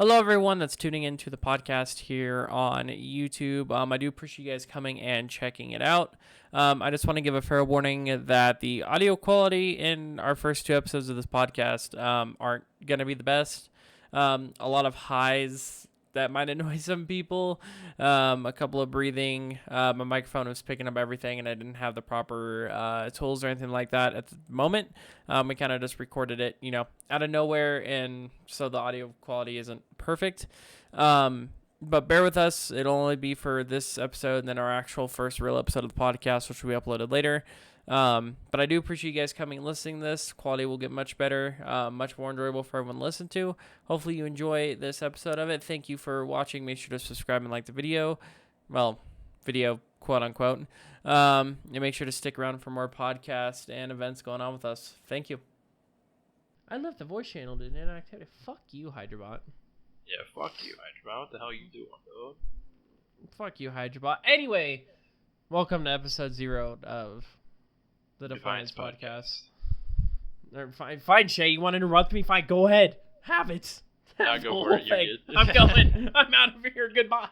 Hello, everyone that's tuning into the podcast here on YouTube. I do appreciate you guys coming and checking it out. I just want to give a fair warning that the audio quality in our first two episodes of this podcast aren't going to be the best. A lot of highs that might annoy some people, a couple of breathing. My microphone was picking up everything, and I didn't have the proper tools or anything like that at the moment. We kind of just recorded it, out of nowhere, and so the audio quality isn't perfect. But bear with us. It'll only be for this episode and then our actual first real episode of the podcast, which will be uploaded later. But I do appreciate you guys coming and listening to this. Quality will get much better, much more enjoyable for everyone to listen to. Hopefully you enjoy this episode of it. Thank you for watching. Make sure to subscribe and like the video. Well, video, quote unquote. And make sure to stick around for more podcasts and events going on with us. Thank you. I left the voice channel to inactivity. Fuck you, Hydrobot. Yeah, fuck you, Hydrobot. What the hell you doing, dog? Fuck you, Hydrobot. Anyway, welcome to episode 0 of the Defiance Podcast. Fine, Shay. You want to interrupt me? Fine, go ahead. Have it. Yeah, go for it. You're good. I'm going. I'm out of here. Goodbye.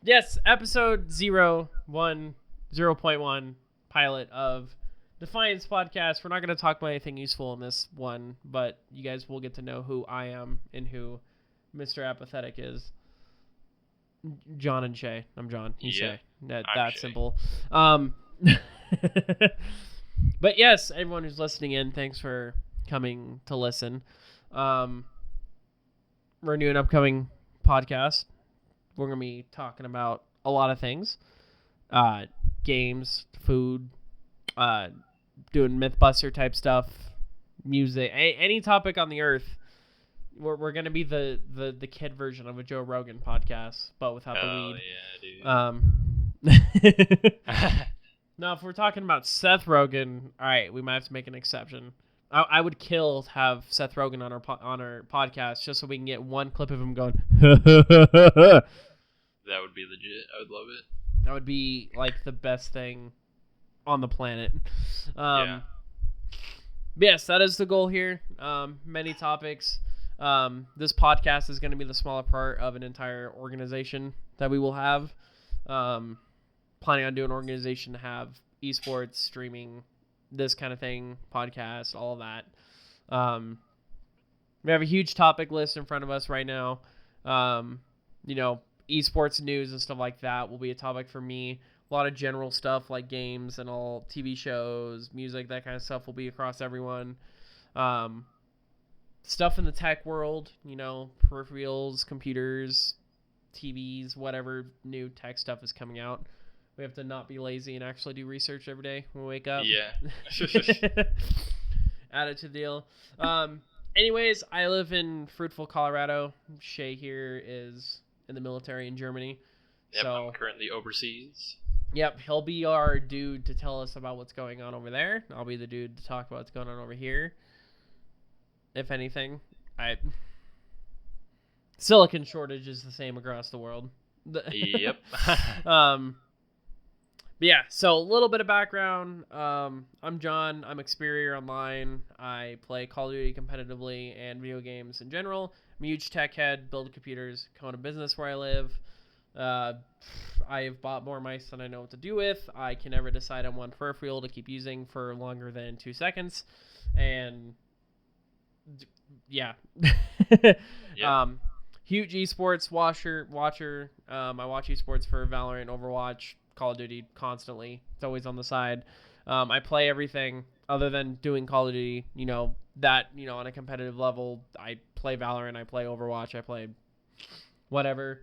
Yes, episode 0.1 pilot of Defiance Podcast. We're not going to talk about anything useful in this one, but you guys will get to know who I am and who Mr. Apathetic is. John and Shay. I'm John. He's Shay. That's Shay. simple. But yes, everyone who's listening in, thanks for coming to listen. We're a new and upcoming podcast. We're going to be talking about a lot of things. Games, food, doing Mythbuster type stuff, music, any topic on the earth. We're gonna be the kid version of a Joe Rogan podcast, but without the weed. Yeah, dude. Now, if we're talking about Seth Rogen, all right, we might have to make an exception. I would kill to have Seth Rogen on our podcast just so we can get one clip of him going. That would be legit. I would love it. That would be like the best thing on the planet. Yeah. Yes, that is the goal here. Many topics. This podcast is going to be the smaller part of an entire organization that we will have. Planning on doing an organization to have esports, streaming, this kind of thing, podcast, all of that. We have a huge topic list in front of us right now. Esports news and stuff like that will be a topic for me. A lot of general stuff like games and all TV shows, music, that kind of stuff will be across everyone. Stuff in the tech world, peripherals, computers, TVs, whatever new tech stuff is coming out. We have to not be lazy and actually do research every day when we wake up. Yeah. Add it to the deal. Anyways, I live in Fruitful, Colorado. Shay here is in the military in Germany. Yep, so I'm currently overseas. Yep, he'll be our dude to tell us about what's going on over there. I'll be the dude to talk about what's going on over here. If anything, silicon shortage is the same across the world. Yep. But yeah, so a little bit of background. I'm John. I'm Xperia Online. I play Call of Duty competitively and video games in general. I'm a huge tech head, build computers, own a business where I live. I've bought more mice than I know what to do with. I can never decide on one peripheral to keep using for longer than 2 seconds. And yeah. Huge esports watcher. I watch esports for Valorant, Overwatch, Call of Duty constantly. It's always on the side. I play everything other than doing Call of Duty, on a competitive level. I play Valorant, I play Overwatch, I play whatever.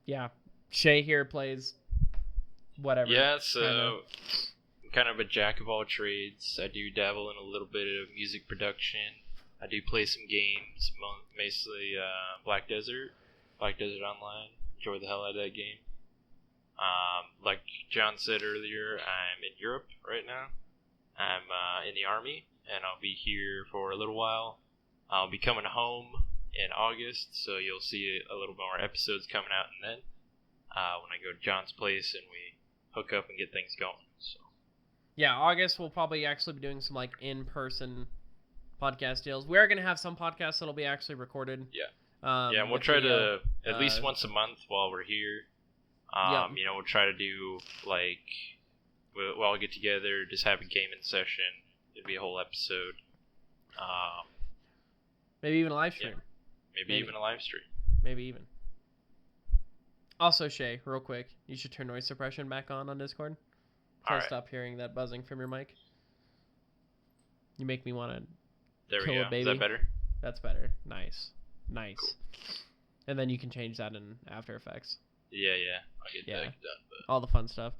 Yeah. Shay here plays whatever. Yeah, so kind of a jack of all trades. I do dabble in a little bit of music production. I do play some games, mostly Black Desert Online. Enjoy the hell out of that game. Like John said earlier, I'm in Europe right now. I'm in the Army, and I'll be here for a little while. I'll be coming home in August, so you'll see a little more episodes coming out and then when I go to John's place and we hook up and get things going. So yeah, August we'll probably actually be doing some like in-person podcast deals. We are gonna have some podcasts that'll be actually recorded. Yeah. Yeah, and we'll try to at least once a month while we're here. We'll try to do like we'll get together, just have a gaming session. It'll be a whole episode. Maybe even a live stream. Yeah. Maybe even a live stream. Maybe even. Also, Shay, real quick, you should turn noise suppression back on Discord. So I stop hearing that buzzing from your mic. You make me want to kill a baby. Is that better? That's better. Nice. Cool. And then you can change that in After Effects. Yeah. I'll get that done. But... all the fun stuff.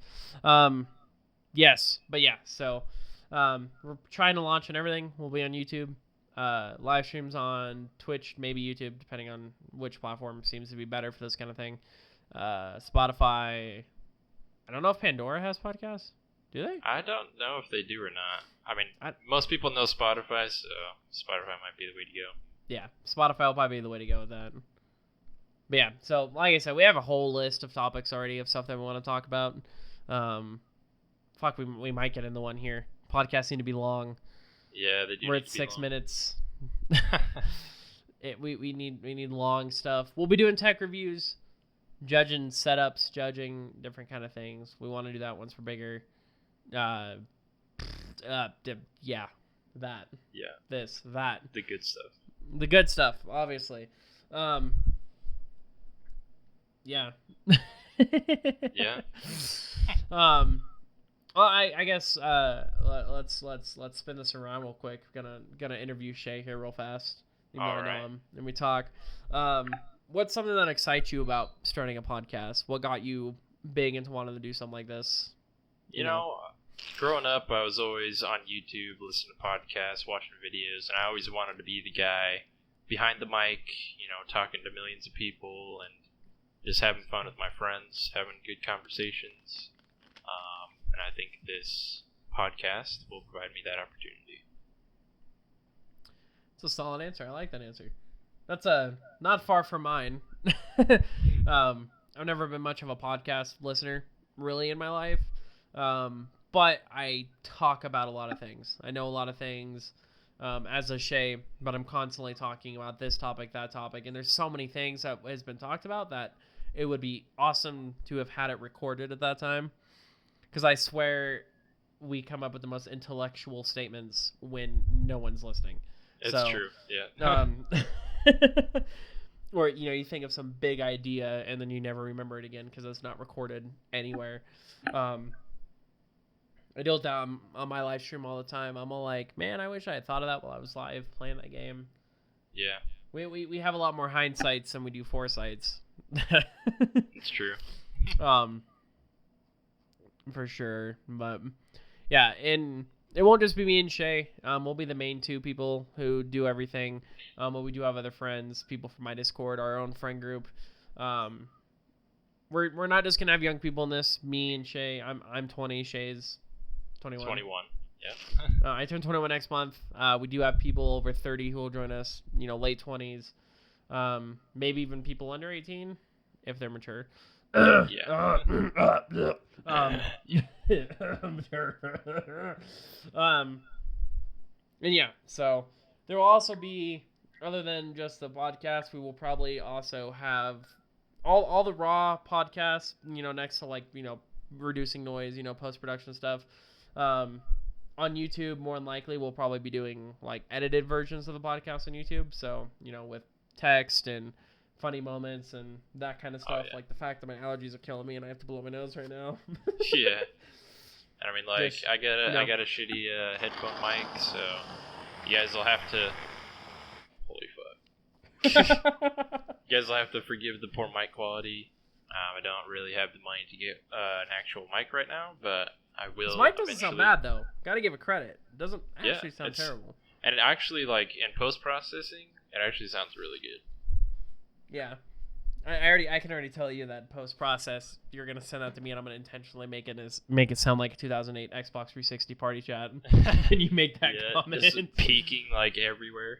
Yes. But yeah, so we're trying to launch and everything. We'll be on YouTube. Live streams on Twitch, maybe YouTube, depending on which platform seems to be better for this kind of thing. Spotify. I don't know if Pandora has podcasts. Do they? I don't know if they do or not. I mean, most people know Spotify, so Spotify might be the way to go. Yeah, Spotify will probably be the way to go with that. But yeah, so like I said, we have a whole list of topics already of stuff that we want to talk about. We might get into one here. Podcasts seem to be long. Yeah, they do. We're at 6 minutes. We need long stuff. We'll be doing tech reviews, judging setups, judging different kind of things. We want to do that once we're bigger. That. The good stuff. The good stuff, obviously. Yeah. Yeah. Well, I guess let's spin this around real quick. Gonna interview Shay here real fast. Even though I know him, and we talk. What's something that excites you about starting a podcast? What got you big into wanting to do something like this? You know, growing up, I was always on YouTube, listening to podcasts, watching videos, and I always wanted to be the guy behind the mic, talking to millions of people and just having fun with my friends, having good conversations. And I think this podcast will provide me that opportunity. It's a solid answer. I like that answer. That's not far from mine. I've never been much of a podcast listener, really, in my life. But I talk about a lot of things. I know a lot of things as a Shay, but I'm constantly talking about this topic, that topic. And there's so many things that has been talked about that it would be awesome to have had it recorded at that time. Because I swear we come up with the most intellectual statements when no one's listening. It's true, yeah. Or, you think of some big idea and then you never remember it again because it's not recorded anywhere. I deal with that on my live stream all the time. I'm all like, man, I wish I had thought of that while I was live playing that game. Yeah. We have a lot more hindsights than we do foresights. It's true. For sure. But yeah, and it won't just be me and Shay. We'll be the main two people who do everything. But we do have other friends, people from my Discord, our own friend group. We're not just gonna have young people in this. Me and Shay. I'm 20. Shay's 21. 21. Yeah. I turn 21 next month. We do have people over 30 who will join us. Late 20s. Maybe even people under 18 if they're mature. Yeah. And yeah, so there will also be, other than just the podcast, we will probably also have all the raw podcasts, next to reducing noise, post-production stuff. On YouTube, more than likely, we'll probably be doing edited versions of the podcast on YouTube. So, with text and funny moments and that kind of stuff. Yeah. Like the fact that my allergies are killing me and I have to blow my nose right now. Yeah. And I mean, I got a shitty headphone mic, so you guys will have to. Holy fuck! You guys will have to forgive the poor mic quality. I don't really have the money to get an actual mic right now, but I will. This mic doesn't sound bad though. Got to give it credit. It doesn't actually sound terrible. And it actually, in post processing, it actually sounds really good. Yeah. I can already tell you that post process you're gonna send that to me and I'm gonna intentionally make it sound like a 2008 Xbox 360 party chat and you make that comment. Just peeking everywhere.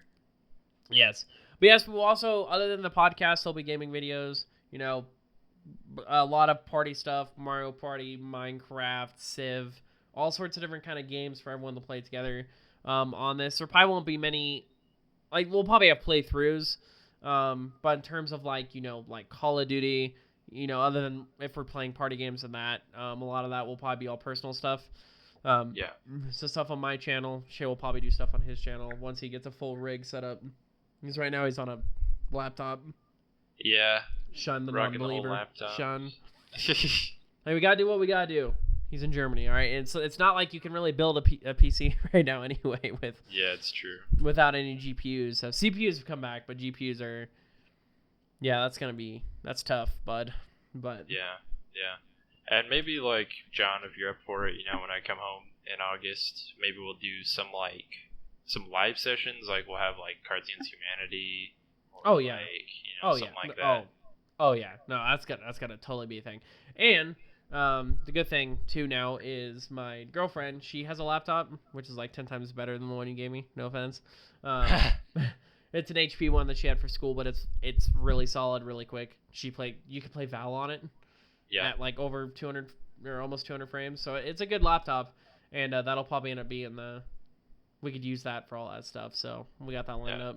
Yes, but yes, we'll also, other than the podcast, there'll be gaming videos. A lot of party stuff: Mario Party, Minecraft, Civ, all sorts of different kind of games for everyone to play together. on this. There probably won't be many. Like, we'll probably have playthroughs, but in terms of like like Call of Duty, other than if we're playing party games and that, a lot of that will probably be all personal stuff. Yeah. So stuff on my channel. Shay will probably do stuff on his channel once he gets a full rig set up. Because right now he's on a laptop. Yeah. Shun the Rocking the whole non-believer. laptop. Shun. Hey, we gotta do what we gotta do. He's in Germany, all right. And so it's not like you can really build a PC right now anyway Yeah, it's true. without any GPUs. So CPUs have come back, but GPUs are. Yeah, that's tough, bud. But Yeah. And maybe like John, if you're up for it, when I come home in August, maybe we'll do some live sessions. Like we'll have like Cards Against Humanity. Or Oh, yeah. Like, something like that. Oh yeah. No, that's gotta totally be a thing. And the good thing too now is my girlfriend. She has a laptop, which is like 10 times better than the one you gave me. No offense. It's an HP one that she had for school, but it's really solid, really quick. You can play Val on it. Yeah. At like over 200 or almost 200 frames, so it's a good laptop, and that'll probably end up being we could use that for all that stuff. So we got that lined up.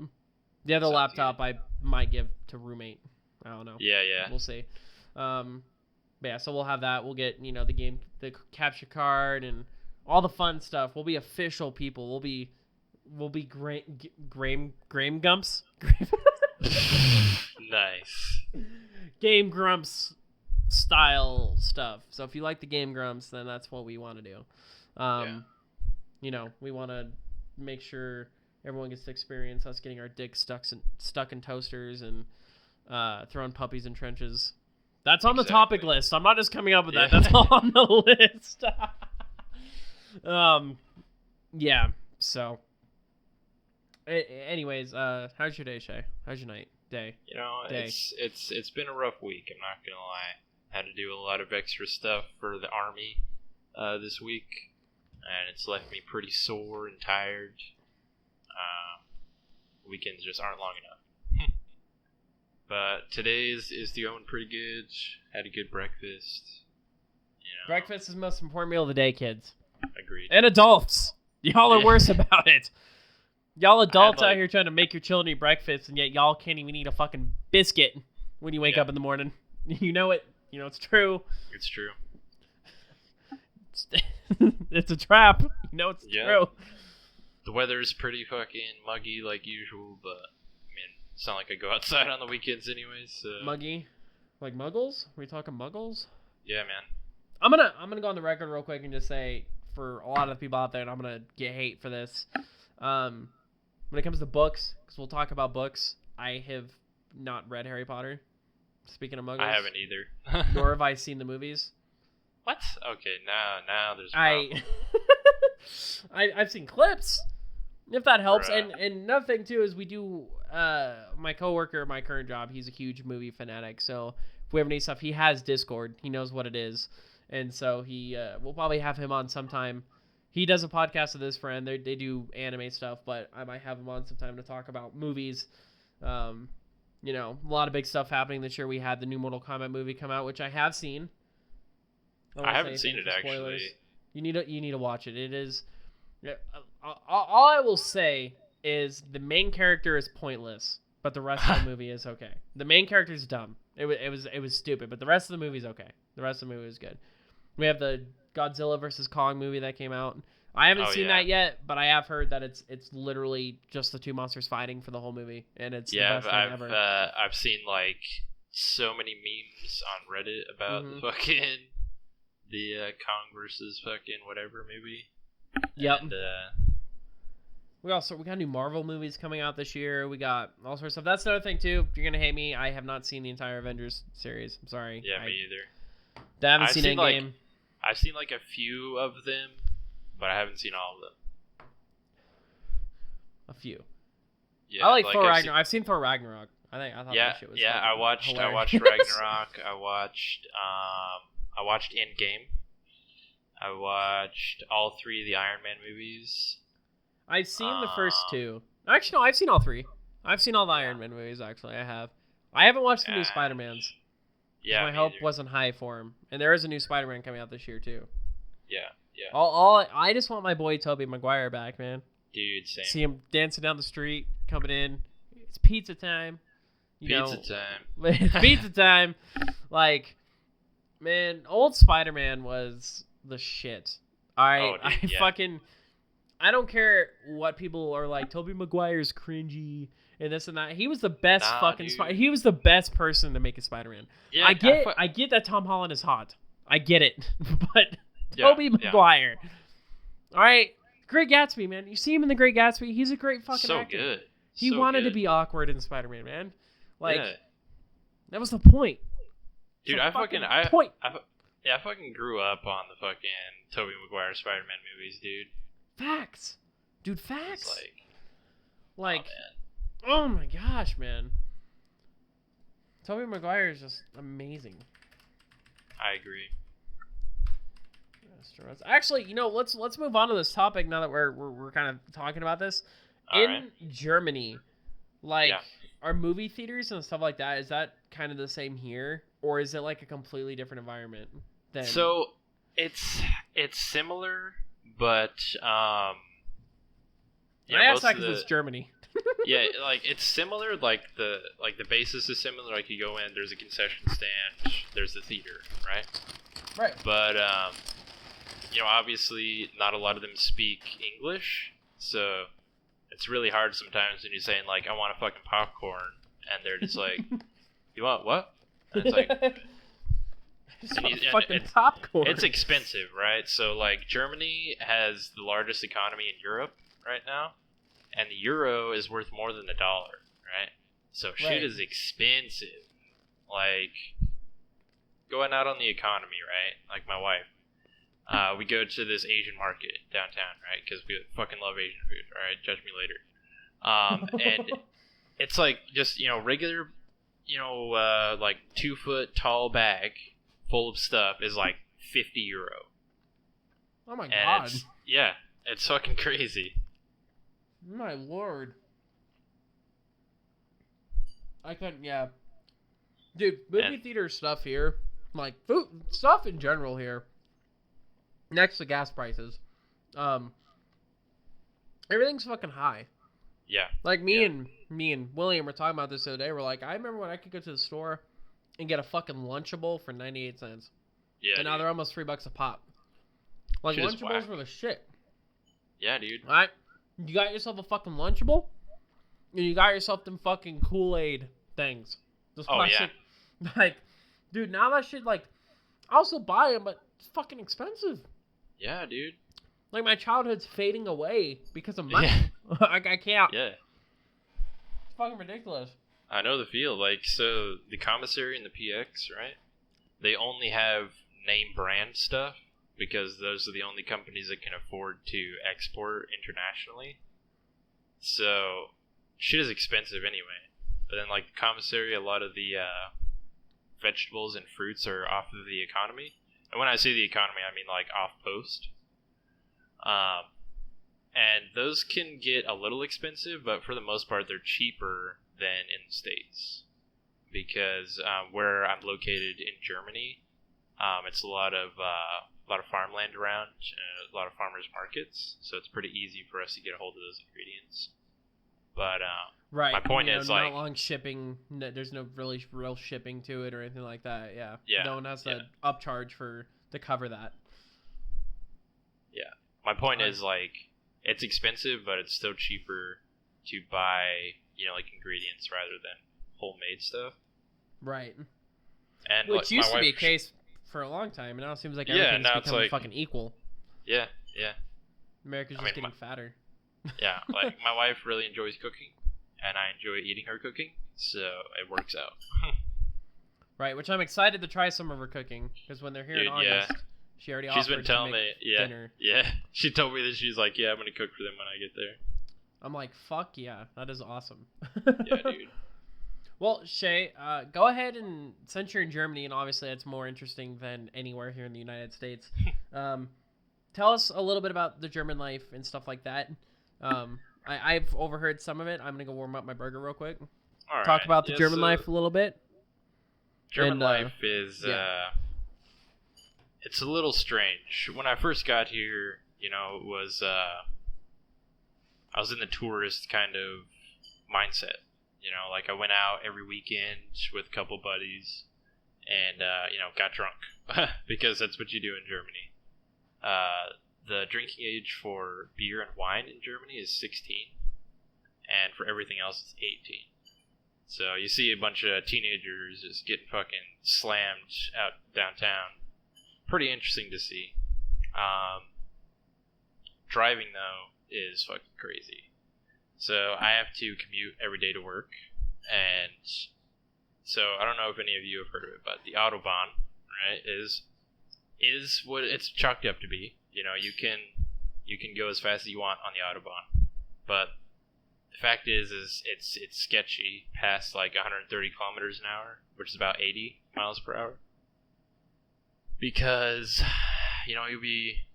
The other Sounds laptop I might give to roommate. I don't know. Yeah. We'll see. But yeah, so we'll have that. We'll get the capture card and all the fun stuff. We'll be official people. We'll be Graham Gumps. Nice. Game Grumps style stuff. So if you like the Game Grumps, then that's what we want to do. We want to make sure everyone gets to experience us getting our dicks stuck in toasters and throwing puppies in trenches. That's on the topic list. I'm not just coming up with that. That's on the list. Yeah. So, anyways, how's your day, Shay? How's your night? Day? Day. It's been a rough week. I'm not gonna lie. Had to do a lot of extra stuff for the army this week, and it's left me pretty sore and tired. Weekends just aren't long enough. But today is going pretty good. Had a good breakfast. Breakfast is the most important meal of the day, kids. Agreed. And adults. Y'all are worse about it. Y'all adults out here trying to make your children eat breakfast, and yet y'all can't even eat a fucking biscuit when you wake up in the morning. You know it. It's true. It's true. It's a trap. It's true. The weather is pretty fucking muggy like usual, but I mean, it's not like I go outside on the weekends anyways. So. Muggy? Like muggles? Are we talking muggles? Yeah, man. I'm gonna go on the record real quick and just say, for a lot of the people out there, and I'm gonna get hate for this. When it comes to books, because we'll talk about books, I have not read Harry Potter. Speaking of muggles, I haven't either. Nor have I seen the movies. What? Okay, now there's a problem. I've seen clips, if that helps. Bruh. And another thing too is we do. My coworker, my current job, he's a huge movie fanatic. So if we ever need stuff, he has Discord. He knows what it is, and so we'll probably have him on sometime. He does a podcast with his friend. They do anime stuff, but I might have him on sometime to talk about movies. A lot of big stuff happening this year. We had the new Mortal Kombat movie come out, which I have seen. I haven't seen it actually. You need to watch it. It is. All I will say is the main character is pointless, but the rest of the movie is okay. The main character is dumb. It was stupid, but the rest of the movie is okay. The rest of the movie is good. We have the Godzilla versus Kong movie that came out. I haven't seen that yet, but I have heard that it's literally just the two monsters fighting for the whole movie, and it's the best thing ever. I've seen like so many memes on Reddit about the fucking Kong versus fucking whatever movie. Yep. And, we got new Marvel movies coming out this year. We got all sorts of stuff. That's another thing too. You're gonna hate me. I have not seen the entire Avengers series. I'm sorry. Yeah, me either. I haven't seen Endgame. I've seen like a few of them, but I haven't seen all of them. A few. Yeah, I like Thor Ragnarok. I've seen Thor Ragnarok. I thought that shit was I watched hilarious. Ragnarok. I watched Endgame. I watched all 3 of the Iron Man movies. I've seen the first 2. Actually, no, I've seen all 3. I've seen all the Iron Man movies. Actually, I have. I haven't watched the new Spider-Mans. Yeah, my hope wasn't high for him, and there is a new Spider-Man coming out this year too. Yeah. I just want my boy Tobey Maguire back, man. Dude, same. See him dancing down the street, coming in. It's pizza time. Pizza time. It's pizza time. Like, man, old Spider-Man was the shit. All right, Oh, dude, yeah. I don't care what people are like. Tobey Maguire's cringy and this and that. He was the best Nah, fucking dude. He was the best person to make a Spider-Man. Yeah, I get that Tom Holland is hot. I get it, but Yeah, Tobey yeah. Maguire. All right, Great Gatsby, man. You see him in the Great Gatsby. He's a great fucking So actor. good. He So wanted to good. be awkward in Spider-Man, man. Like, Yeah. that was the point. Dude, The I fucking point. I fucking grew up on the fucking Tobey Maguire Spider-Man movies, dude. Facts, dude. It's Facts. like, Like, oh, man. oh my gosh, man. Tobey Maguire is just amazing. I agree. Actually, let's move on to this topic now that we're kind of talking about this. All In right. Germany, like, Yeah. are movie theaters and stuff like that, is that kind of the same here, or is it like a completely different environment than? So it's similar, but I asked that because it's Germany. yeah, like it's similar. Like the basis is similar. Like you go in, there's a concession stand, there's the theater, right? Right. But obviously not a lot of them speak English, so it's really hard sometimes when you're saying like, I want a fucking popcorn, and they're just like, you want what? And it's like, Just and want you- fucking it's- popcorn. it's expensive, right? So like Germany has the largest economy in Europe right now, and the euro is worth more than the dollar, right? So shit Right. is expensive. Like going out on the economy, right? Like my wife, we go to this Asian market downtown, right? Because we fucking love Asian food. All right, judge me later. And it's like just regular, like 2 foot tall bag full of stuff is like €50. Oh my And god. it's fucking crazy. My lord. I couldn't, yeah. Dude, movie And- theater stuff here, like food stuff in general here, next to gas prices, everything's fucking high. Yeah, Like me Yeah. and William were talking about this the other day. We're like, I remember when I could go to the store and get a fucking Lunchable for 98 cents. yeah, And now dude. they're almost $3 a pop. Like, Shit is Lunchables whack. were the shit. Yeah, dude. Alright? You got yourself a fucking Lunchable, and you got yourself them fucking Kool-Aid things. Those Oh, yeah. plastic- Like, dude, now that shit, like, I'll still buy them, but it's fucking expensive. Yeah, dude. Like, my childhood's fading away because of money. Yeah. Like, I can't. Yeah. It's fucking ridiculous. I know the feel. Like, so the commissary and the PX, right? They only have name brand stuff because those are the only companies that can afford to export internationally. So, shit is expensive anyway. But then, like, the commissary, a lot of the vegetables and fruits are off of the economy. And when I say the economy, I mean, like, off post. And those can get a little expensive, but for the most part, they're cheaper than in the States. Because where I'm located in Germany, it's a lot of farmland around, a lot of farmers markets, so it's pretty easy for us to get a hold of those ingredients. But Right. My point is, not like- long shipping. No, there's no really real shipping to it or anything like that. Yeah. Yeah, No one has to yeah. upcharge to cover that. my point Right. is, like, it's expensive, but it's still cheaper to buy, like, ingredients rather than homemade stuff. Right. And Which like, my used to be a wife- case for a long time, and now it seems like Yeah, everything's now it's becoming like- fucking equal. Yeah, yeah. America's I just mean, getting fatter. Yeah, like my wife really enjoys cooking, and I enjoy eating her cooking, so it works out. Right, which I'm excited to try some of her cooking because when they're here in Dude, yeah. August, she already She's offered been telling to me, make yeah, dinner. yeah. She told me that she's like, yeah, I'm gonna cook for them when I get there. I'm like, fuck yeah, that is awesome. Yeah, dude. Well, Shay, go ahead and since you're in Germany, and obviously it's more interesting than anywhere here in the United States, tell us a little bit about the German life and stuff like that. I've overheard some of it. I'm gonna go warm up my burger real quick. All right. Talk about the yeah, German so life a little bit. German and, life is, yeah. it's a little strange. When I first got here, it was, I was in the tourist kind of mindset. You know, like I went out every weekend with a couple buddies and, got drunk because that's what you do in Germany. The drinking age for beer and wine in Germany is 16, and for everything else it's 18. So you see a bunch of teenagers just getting fucking slammed out downtown. Pretty interesting to see. Driving, though, is fucking crazy. So I have to commute every day to work, and so I don't know if any of you have heard of it, but the Autobahn, right, is what it's chalked up to be. You know, you can go as fast as you want on the Autobahn, but the fact is it's sketchy past like 130 kilometers an hour, which is about 80 miles per hour, because you'll be,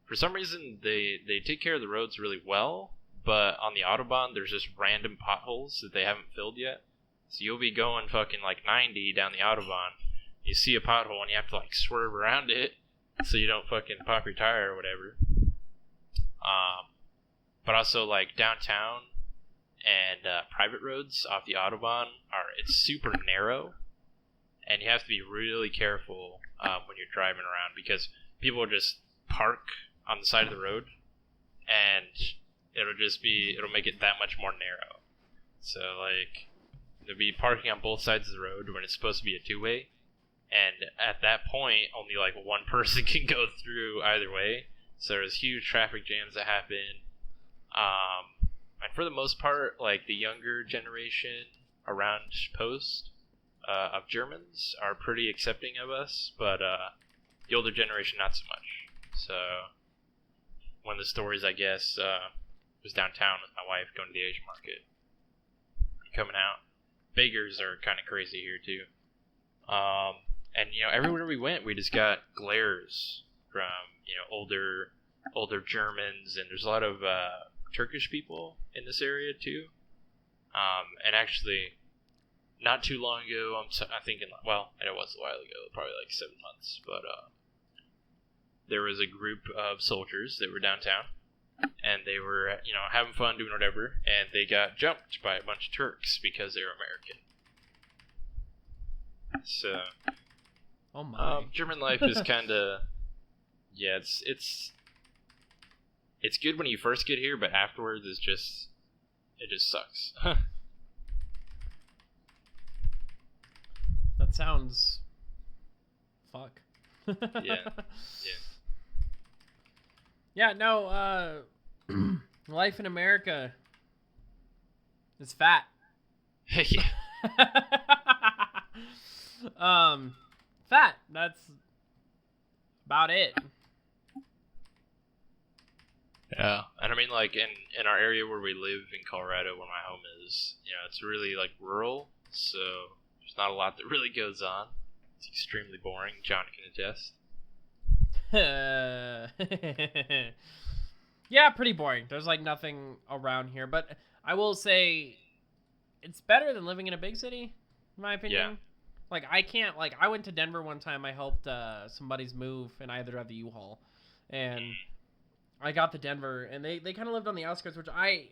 for some reason they take care of the roads really well, but on the Autobahn there's just random potholes that they haven't filled yet. So you'll be going fucking like 90 down the Autobahn, you see a pothole and you have to like swerve around it so you don't fucking pop your tire or whatever. But also like downtown and private roads off the Autobahn it's super narrow, and you have to be really careful when you're driving around, because people will just park on the side of the road, and it'll make it that much more narrow. So like there'll be parking on both sides of the road when it's supposed to be a two-way, and at that point only like one person can go through either way. So there's huge traffic jams that happen. And for the most part, like the younger generation around Post of Germans are pretty accepting of us, but the older generation not so much. So one of the stories, I guess, was downtown with my wife going to the Asian market, coming out. Beggars are kind of crazy here too. And everywhere we went, we just got glares from older Germans, and there's a lot of Turkish people in this area too. And actually, not too long ago, I'm thinking, well, and it was a while ago, probably like 7 months, but there was a group of soldiers that were downtown, and they were, having fun, doing whatever, and they got jumped by a bunch of Turks because they were American. So, oh my, German life is kind of, yeah, it's good when you first get here, but afterwards it just sucks. That sounds fuck. Yeah. Yeah, no, life in America is fat. Yeah. Fat, that's about it. Yeah, and I mean, like in our area where we live in Colorado, where my home is, it's really like rural, so there's not a lot that really goes on. It's extremely boring. John can attest. Yeah, pretty boring. There's like nothing around here, but I will say it's better than living in a big city, in my opinion. Yeah. Like I went to Denver one time. I helped somebody's move, and I had to drive the U-Haul, and I got to Denver, and they kind of lived on the outskirts, which I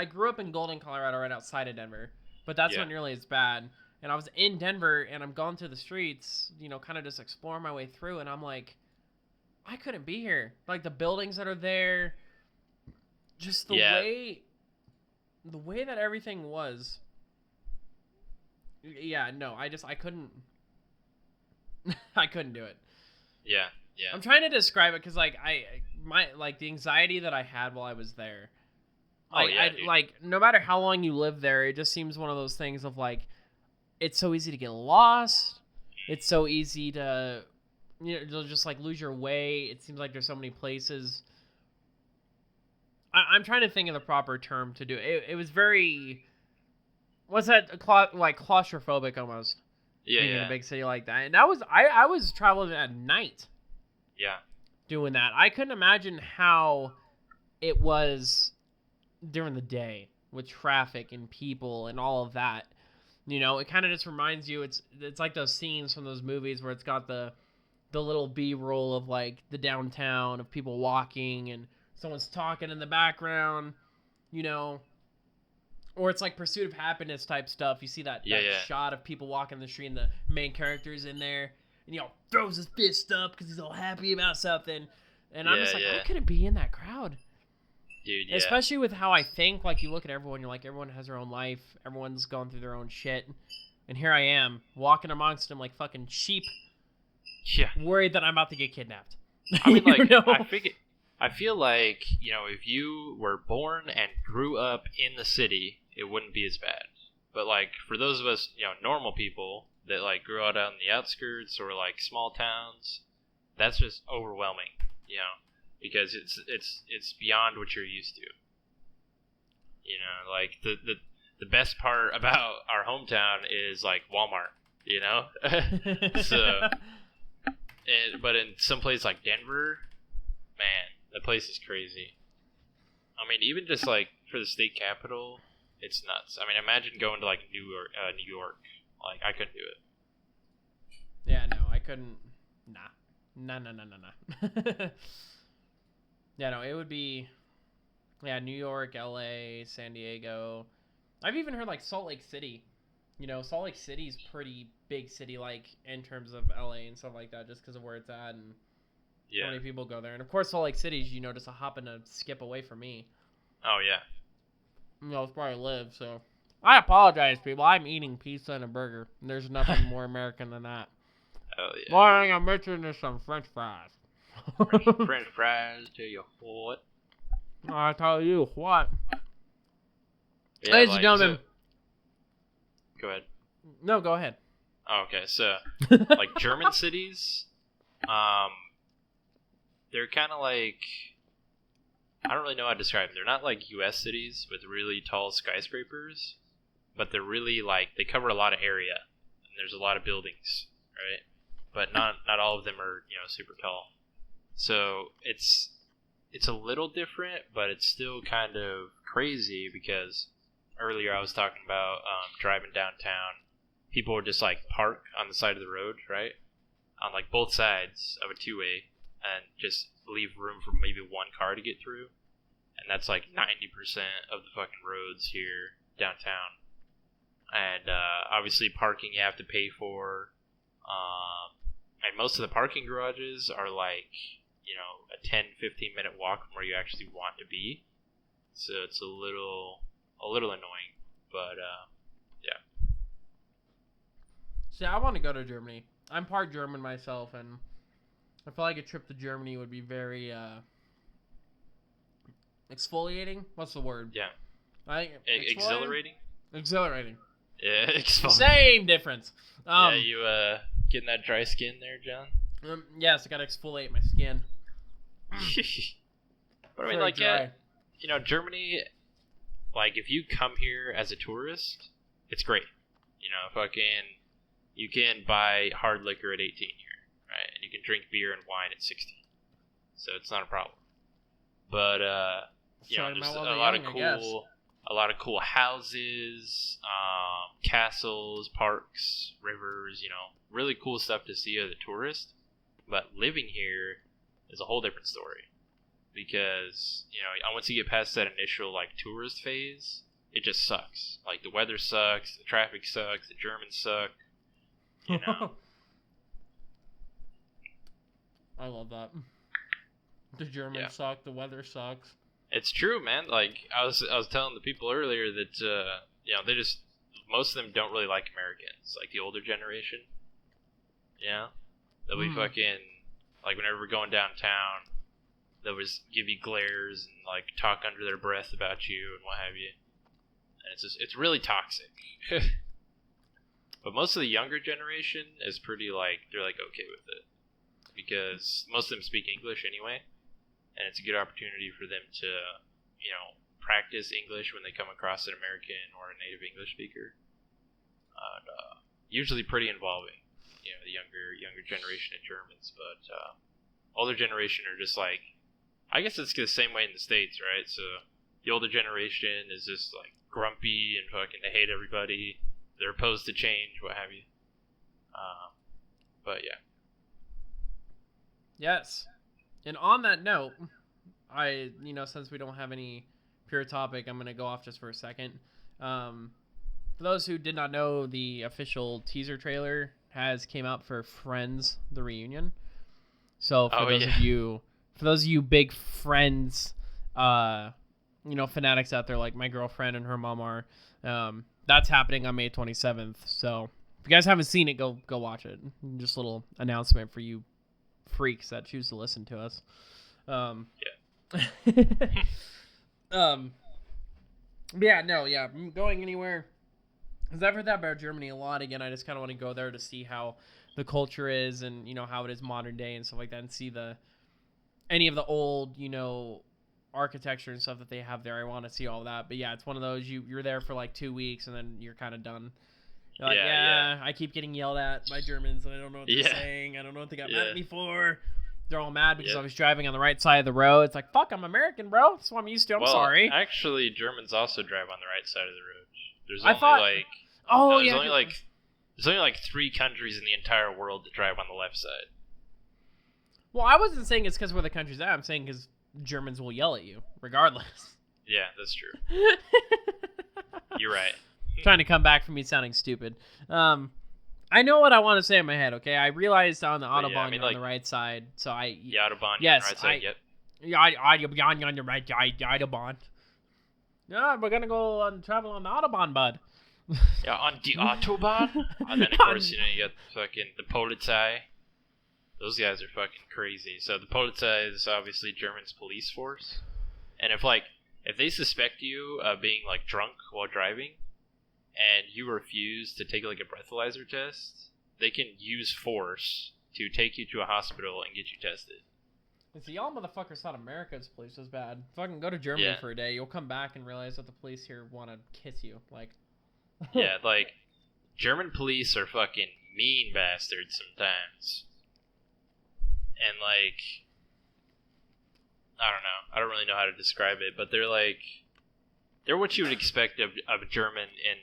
grew up in Golden, Colorado, right outside of Denver, but that's not nearly as bad. And I was in Denver, and I'm going through the streets, kind of just exploring my way through, and I'm like, I couldn't be here. Like the buildings that are there, just the way that everything was. Yeah, no, I couldn't. I couldn't do it. Yeah. I'm trying to describe it because the anxiety that I had while I was there. Like no matter how long you live there, it just seems one of those things of like, it's so easy to get lost. It's so easy to, just like lose your way. It seems like there's so many places. I'm trying to think of the proper term to do it. It was very, what's that, like claustrophobic almost. Yeah, being in a big city like that. And I was traveling at night. Yeah. Doing that. I couldn't imagine how it was during the day with traffic and people and all of that. It kind of just reminds you, it's like those scenes from those movies where it's got the little B-roll of like the downtown of people walking and someone's talking in the background. you know, or it's like Pursuit of Happiness type stuff. You see that shot of people walking the street and the main character's in there, and he all throws his fist up because he's all happy about something. And I'm just like, I couldn't be in that crowd. Dude, yeah. Especially with how I think, like, you look at everyone, you're like, everyone has their own life, everyone's going through their own shit, and here I am, walking amongst them like fucking sheep, worried that I'm about to get kidnapped. I mean, like, I feel like, you know, if you were born and grew up in the city, it wouldn't be as bad. But, like, for those of us, you know, normal people that, like, grew out on the outskirts or, like, small towns, that's just overwhelming, you know? Because it's beyond what you're used to. You know, like the best part about our hometown is like Walmart, you know? But in some place like Denver, man, that place is crazy. I mean, even just like for the state capital, it's nuts. I mean, imagine going to like New York. Like, I couldn't do it. Yeah, no, I couldn't. Nah. Yeah, no, it would be, New York, LA, San Diego. I've even heard, like, Salt Lake City. You know, Salt Lake City's pretty big city, like, in terms of LA and stuff like that, just because of where it's at and how many people go there. And, of course, Salt Lake City's, you know, just a hop and a skip away from me. Oh, yeah. You know, it's where I live, so. I apologize, people. I'm eating pizza and a burger. And there's nothing more American than that. Oh, yeah. Boy, I'm mixing this some French fries. French fries to your what? I tell you what. Yeah, ladies and gentlemen. Go ahead. No, go ahead. Oh, okay, so like German cities, they're kind of like, I don't really know how to describe them. They're not like U.S. cities with really tall skyscrapers, but they're really like, they cover a lot of area and there's a lot of buildings, right? But not all of them are, you know, super tall. So it's a little different, but it's still kind of crazy because earlier I was talking about driving downtown. People would just like park on the side of the road, right? On like both sides of a two-way and just leave room for maybe one car to get through. And that's like 90% of the fucking roads here downtown. And obviously parking you have to pay for. And most of the parking garages are like, you know, a 10-15 minute walk from where you actually want to be. So it's a little annoying, but yeah. See, I want to go to Germany. I'm part German myself, and I feel like a trip to Germany would be very exfoliating. What's the word? Yeah. Exhilarating. Exhilarating. Yeah, same difference. Yeah, you getting that dry skin there, John? Yes, I gotta exfoliate my skin. But I mean, like, yeah, you know, Germany, like, if you come here as a tourist, it's great. You know, fucking, you can buy hard liquor at 18 here, right? And you can drink beer and wine at 16. So it's not a problem. But, you know, there's a lot of cool houses, castles, parks, rivers, you know, really cool stuff to see as a tourist. But living here is a whole different story. Because, you know, once you get past that initial, like, tourist phase, it just sucks. Like, the weather sucks, the traffic sucks, the Germans suck, you know. I love that. The Germans suck, the weather sucks. It's true, man. Like, I was telling the people earlier that, you know, most of them don't really like Americans, like the older generation. You know? They'll be fucking, like, whenever we're going downtown, they'll just give you glares and, like, talk under their breath about you and what have you. And it's really toxic. But most of the younger generation is pretty, like, they're, like, okay with it. Because most of them speak English anyway. And it's a good opportunity for them to, you know, practice English when they come across an American or a native English speaker. And usually pretty involving, you know, the younger generation of Germans. But older generation are just like, I guess it's the same way in the States, right? So the older generation is just like grumpy and fucking they hate everybody. They're opposed to change, what have you. But yeah. Yes. And on that note, you know, since we don't have any pure topic, I'm gonna go off just for a second. For those who did not know, the official teaser trailer came out for Friends: The Reunion. So for those of you big Friends, fanatics out there like my girlfriend and her mom are, that's happening on May 27th. So if you guys haven't seen it, go watch it. Just a little announcement for you freaks that choose to listen to us. Going anywhere. Because I've heard that about Germany a lot. Again, I just kind of want to go there to see how the culture is and, how it is modern day and stuff like that, and see any of the old, architecture and stuff that they have there. I want to see all that. But yeah, it's one of those, you're there for like 2 weeks and then you're kind of done. You're like, I keep getting yelled at by Germans and I don't know what they're saying. I don't know what they got mad at me for. They're all mad because I was driving on the right side of the road. It's like, fuck, I'm American, bro. That's what I'm used to. I'm sorry. Actually, Germans also drive on the right side of the road. There's only like 3 countries in the entire world that drive on the left side. Well, I wasn't saying it's because we're the countries that. I'm saying because Germans will yell at you regardless. Yeah, that's true. You're right. Trying to come back from me sounding stupid. I know what I want to say in my head. Okay, I realized on the Autobahn you're on the right side, so Autobahn. Yes, on the right side. Yep. On the right side, Autobahn. Yeah, we're gonna go and travel on the Autobahn, bud. Yeah, on the Autobahn. And then of course you got fucking the Polizei. Those guys are fucking crazy. So the Polizei is obviously Germany's police force, and if they suspect you of being like drunk while driving, and you refuse to take like a breathalyzer test, they can use force to take you to a hospital and get you tested. See, y'all motherfuckers thought America's police was bad. Fucking go to Germany for a day. You'll come back and realize that the police here want to kiss you. Like, yeah, like, German police are fucking mean bastards sometimes. And, like, I don't know. I don't really know how to describe it, but they're what you would expect of a German in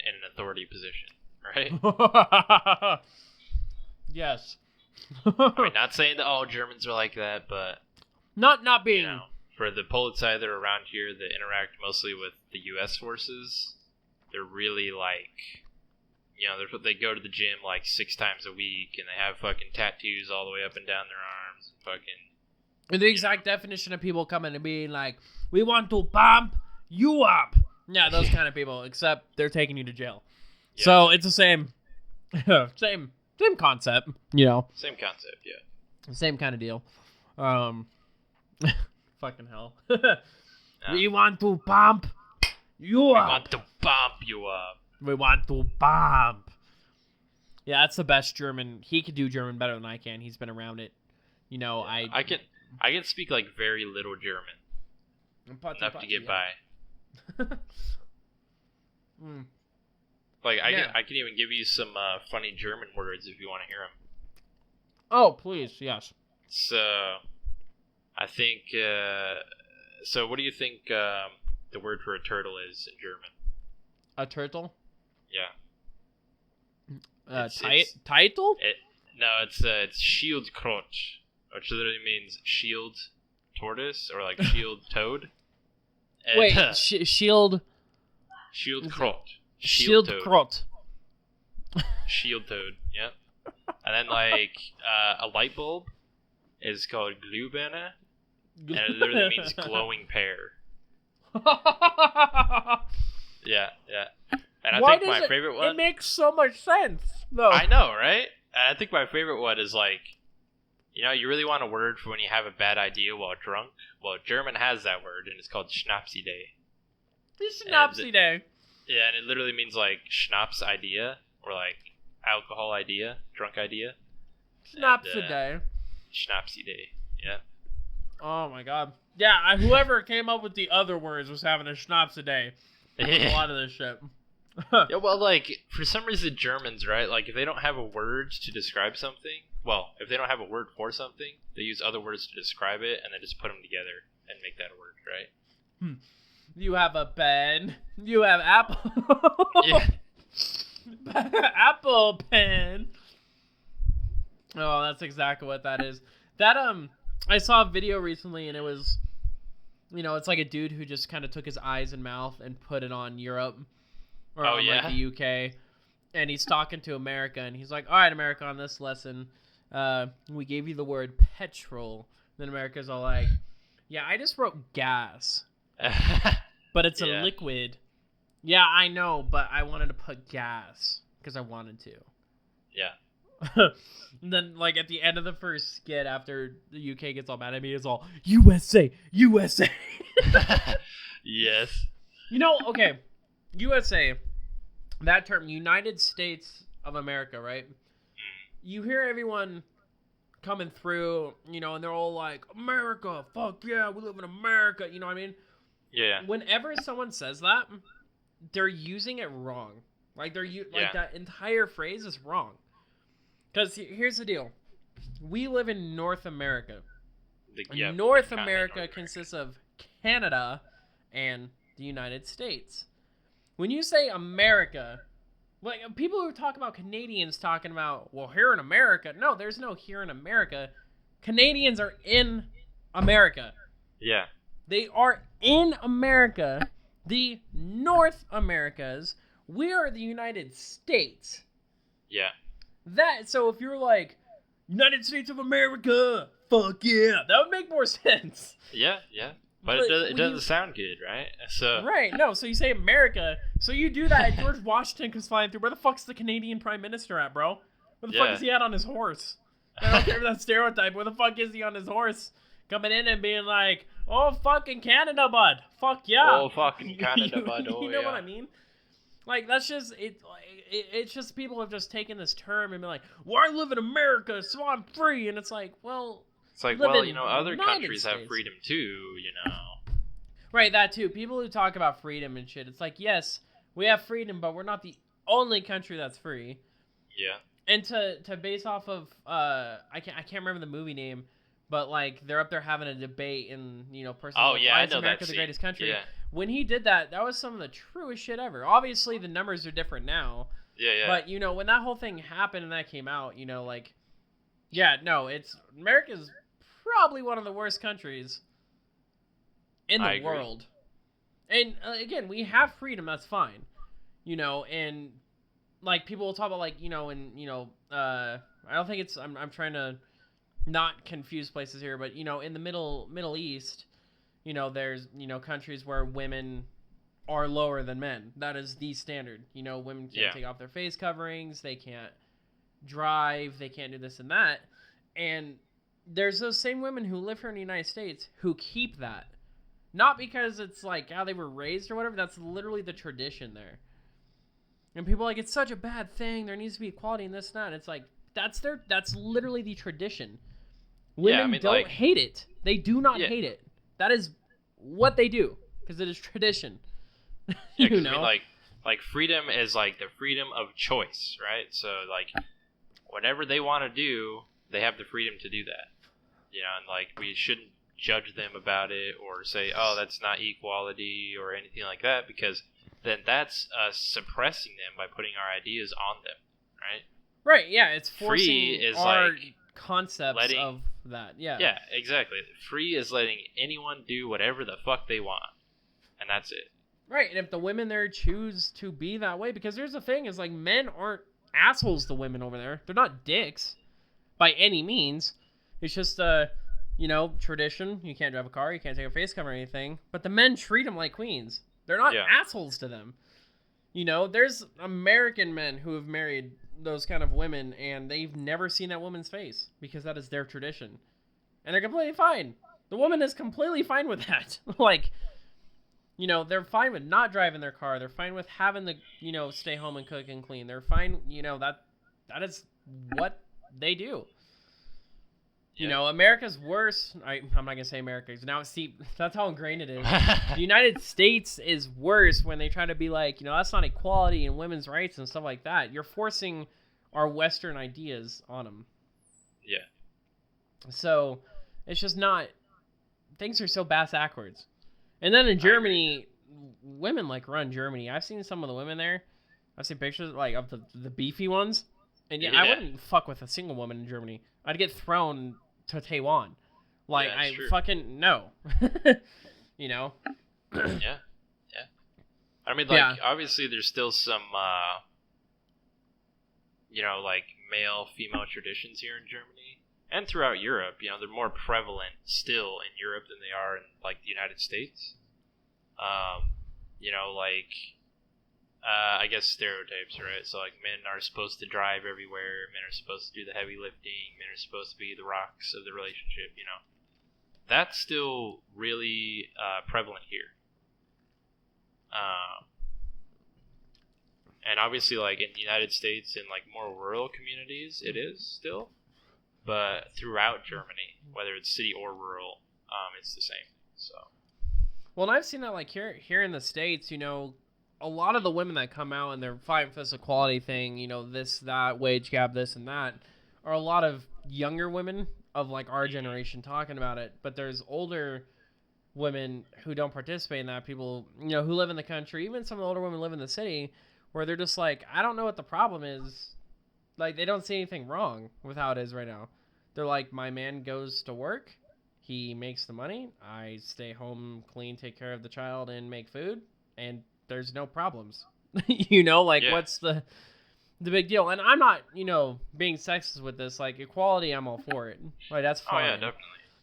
an authority position, right? Yes. I mean, not saying that all Germans are like that, but not being for the Polizei that are around here that interact mostly with the U.S. forces, they're really like, they go to the gym like 6 times a week, and they have fucking tattoos all the way up and down their arms, and fucking. And the exact definition of people coming and being like, "We want to pump you up." Yeah, those kind of people. Except they're taking you to jail. Yeah. So it's the same concept, Same concept, yeah. Same kind of deal. Fucking hell. We want to pump you up. We want to pump you up. We want to pump. Yeah, that's the best German. He could do German better than I can. He's been around it. I can speak like very little German. Enough to get by. Like, I can even give you some funny German words if you want to hear them. Oh, please, yes. So, I think, so what do you think the word for a turtle is in German? A turtle? Yeah. Title? No, it's Schildkröte, which literally means shield tortoise, or like shield toad. And, wait, shield... Schildkröte. Schildkröte. Shield toad, yeah. And then like a light bulb is called Glühbirne, and it literally means glowing pear. Yeah. And I think my favorite one. It makes so much sense, though. I know, right? And I think my favorite one is like, you really want a word for when you have a bad idea while drunk. Well, German has that word, and it's called Schnapsidee. Schnapsidee. Yeah, and it literally means like schnapps idea, or like alcohol idea, drunk idea. Schnapsidee. Schnapsidee, yeah. Oh my god. Yeah, whoever came up with the other words was having a schnapsidee. A lot of this shit. Yeah, well, like, for some reason Germans, right, like, if they don't have a word to describe something, if they don't have a word for something, they use other words to describe it, and then just put them together and make that a word, right? You have a pen. You have apple. Yeah. Apple pen. Oh, that's exactly what that is. That I saw a video recently, and it was You know, it's like a dude who just kind of took his eyes and mouth and put it on Europe or Oh, on yeah? like the UK, and he's talking to America, and he's like, "All right, America, on this lesson, we gave you the word petrol." Then America's all like, "Yeah, I just wrote gas, but it's a Yeah. liquid." Yeah, I know, but I wanted to put gas because I wanted to. Yeah. And then, like, at the end of the first skit, after the UK gets all mad at me, it's all, USA, USA. Yes. You know, okay, USA, that term, United States of America, right? You hear everyone coming through, you know, and they're all like, America, fuck yeah, we live in America, you know what I mean? Yeah. Whenever someone says that, they're using it wrong. Like, Yeah. that entire phrase is wrong. Because here's the deal. We live in North America. Yep, North kinda America consists of Canada and the United States. When you say America, like people who talk about Canadians talking about, well, here in America. No, there's no here in America. Canadians are in America. Yeah. They are in America. The North Americas. We are the United States. Yeah. So if you're like, United States of America, fuck yeah, that would make more sense. Yeah. Yeah. But But it when doesn't you- sound good, right? So Right, no, so you say America, so you do that, and George Washington comes flying through. Where the fuck's the Canadian Prime Minister at, bro? Where the fuck Yeah. is he at on his horse? I don't care if that's stereotype. Where the fuck is he on his horse? Coming in and being like, oh, fucking Canada, bud. Fuck yeah. Oh, fucking Canada, bud. Oh, You know yeah. what I mean? Like, that's just, it's just people have just taken this term and been like, well, I live in America, so I'm free. And it's like, well, It's like, live well, in you know, other United countries have States. freedom too, you know. right, that too. People who talk about freedom and shit, it's like, yes, we have freedom, but we're not the only country that's free. Yeah. And to base off of I can't remember the movie name, but like they're up there having a debate and you know person Oh, like, yeah, why I is know America that the scene. greatest country? Yeah. When he did that, that was some of the truest shit ever. Obviously the numbers are different now, Yeah, yeah. but you know when that whole thing happened and that came out, you know like yeah, no, it's America's probably one of the worst countries in I the agree. world. And again, we have freedom, that's fine. You know, and like people will talk about like, you know, and you know, I don't think it's I'm trying to not confuse places here, but you know, in the Middle East, you know, there's, you know, countries where women are lower than men. That is the standard. You know, women can't Yeah. take off their face coverings, they can't drive, they can't do this and that. And there's those same women who live here in the United States who keep that. Not because it's like how they were raised or whatever, that's literally the tradition there. And people are like, it's such a bad thing, there needs to be equality in this and that. And it's like, that's literally the tradition. Women I mean, don't like- hate it. They do not Yeah. hate it. That is what they do because it is tradition. Yeah, you 'cause, know, I mean, like freedom is like the freedom of choice, right? So like whatever they want to do, they have the freedom to do that. You know, and like we shouldn't judge them about it or say, oh, that's not equality or anything like that, because then that's us suppressing them by putting our ideas on them, right? right? Yeah, it's Free forcing is our like concepts letting- of that. Yeah, Yeah, exactly. Free is letting anyone do whatever the fuck they want, and that's it. right. And if the women there choose to be that way, because there's the thing is like men aren't assholes to women over there. They're not dicks by any means. It's just you know, tradition. You can't drive a car. You can't take a face cover or anything. But the men treat them like queens. They're not Yeah. assholes to them. You know, there's American men who have married those kind of women and they've never seen that woman's face because that is their tradition. And they're completely fine. The woman is completely fine with that. Like, you know, they're fine with not driving their car. They're fine with having to, you know, stay home and cook and clean. They're fine, you know, that is what they do. You Yeah. know, America's worse. I'm not gonna say America, 'cause now see, that's how ingrained it is. The United States is worse when they try to be like, you know, that's not equality and women's rights and stuff like that. You're forcing our Western ideas on them. Yeah. So it's just not. Things are so bass backwards. And then in Germany, women like run Germany. I've seen some of the women there. I've seen pictures like of the beefy ones. And yeah, I Yeah. wouldn't fuck with a single woman in Germany. I'd get thrown to Taiwan. Like Yeah, it's I true. fucking no. You know? Yeah, yeah. I mean, like, Yeah. obviously, there's still some, like male-female traditions here in Germany and throughout Europe. They're more prevalent still in Europe than they are in like the United States. Like, I guess stereotypes, right? So like, men are supposed to drive everywhere. Men are supposed to do the heavy lifting. Men are supposed to be the rocks of the relationship. That's still really prevalent here. And obviously, like in the United States, in like more rural communities, it is still. But throughout Germany, whether it's city or rural, it's the same. So. Well, and I've seen that like here in the States, a lot of the women that come out and they're fighting for this equality thing, this, that, wage gap, this and that, are a lot of younger women of like our generation talking about it. But there's older women who don't participate in that. People, who live in the country, even some of the older women live in the city, where they're just like, I don't know what the problem is. Like, they don't see anything wrong with how it is right now. They're like, my man goes to work. He makes the money. I stay home, clean, take care of the child, and make food. And there's no problems. Yeah. What's the big deal? And I'm not, being sexist with this. Like, equality, I'm all for it. Like, that's fine. Oh, yeah,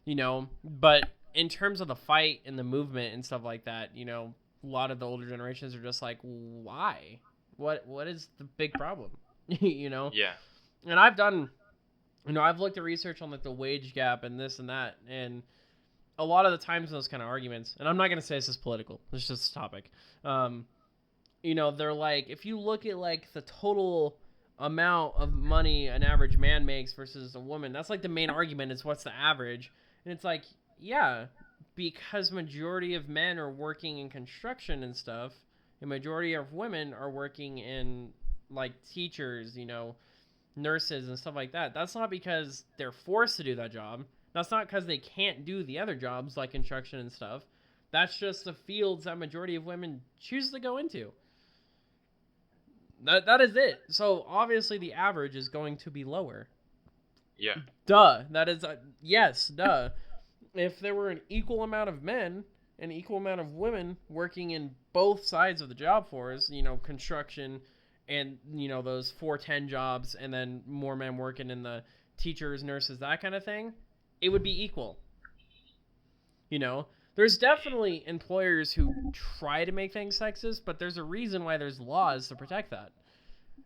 definitely. But in terms of the fight and the movement and stuff like that, a lot of the older generations are just like, why? What is the big problem? Yeah. And I've done, I've looked at research on like the wage gap and this and that, and a lot of the times in those kind of arguments, and I'm not gonna say this is political, it's just a topic. They're like, if you look at like the total amount of money an average man makes versus a woman, that's like the main argument is what's the average, and it's like, yeah, because majority of men are working in construction and stuff, and majority of women are working in like teachers, nurses and stuff like that. That's not because they're forced to do that job. That's not because they can't do the other jobs like construction and stuff. That's just the fields that majority of women choose to go into. That is it. So obviously the average is going to be lower. Yeah. Duh. That is yes. Duh. If there were an equal amount of men and equal amount of women working in both sides of the job force, construction and those 410 jobs, and then more men working in the teachers, nurses, that kind of thing, it would be equal. There's definitely employers who try to make things sexist, but there's a reason why there's laws to protect that.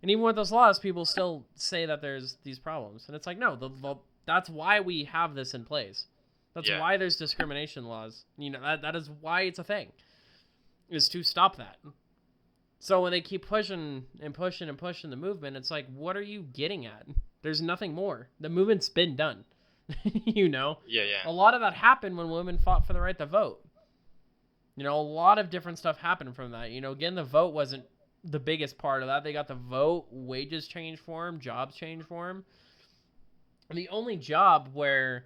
And even with those laws, people still say that there's these problems, and it's like, no, that's why we have this in place. That's why there's discrimination laws. That is why it's a thing, is to stop that. So when they keep pushing and pushing and pushing the movement, it's like, what are you getting at? There's nothing more. The movement's been done. Yeah. A lot of that happened when women fought for the right to vote. A lot of different stuff happened from that. Again, the vote wasn't the biggest part of that. They got the vote, wages changed for them, jobs changed for them. And the only job where,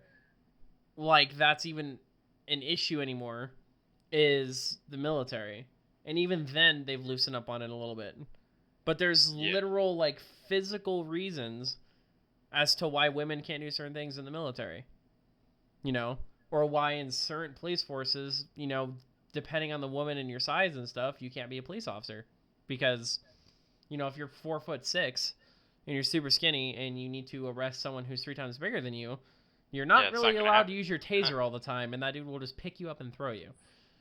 like, that's even an issue anymore is the military. And even then, they've loosened up on it a little bit. But there's literal, like, physical reasons as to why women can't do certain things in the military. Or why in certain police forces, depending on the woman and your size and stuff, you can't be a police officer. Because, if you're 4'6" and you're super skinny and you need to arrest someone who's 3 times bigger than you, you're not really allowed to use your taser all the time, and that dude will just pick you up and throw you.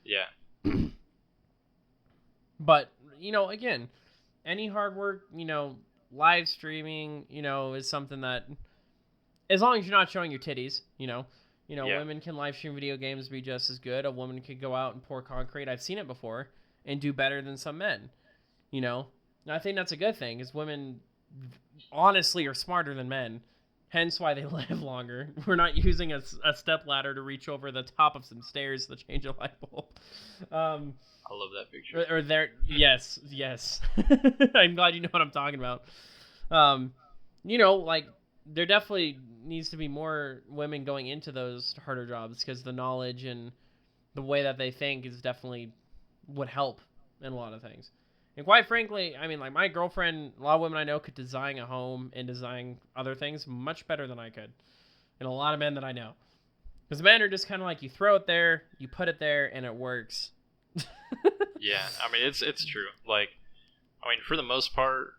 Yeah. But, again, any hard work, live streaming, is something that, as long as you're not showing your titties, women can live stream video games, be just as good. A woman could go out and pour concrete. I've seen it before and do better than some men, And I think that's a good thing, because women honestly are smarter than men, hence why they live longer. We're not using a step ladder to reach over the top of some stairs to change a light bulb. I love that picture. Or there, yes. I'm glad you know what I'm talking about. Like, there definitely needs to be more women going into those harder jobs, because the knowledge and the way that they think is definitely would help in a lot of things. And quite frankly, I mean, like, my girlfriend, a lot of women I know could design a home and design other things much better than I could, and a lot of men that I know. Because men are just kind of like, you throw it there, you put it there, and it works. Yeah, I mean, it's true. Like, I mean, for the most part,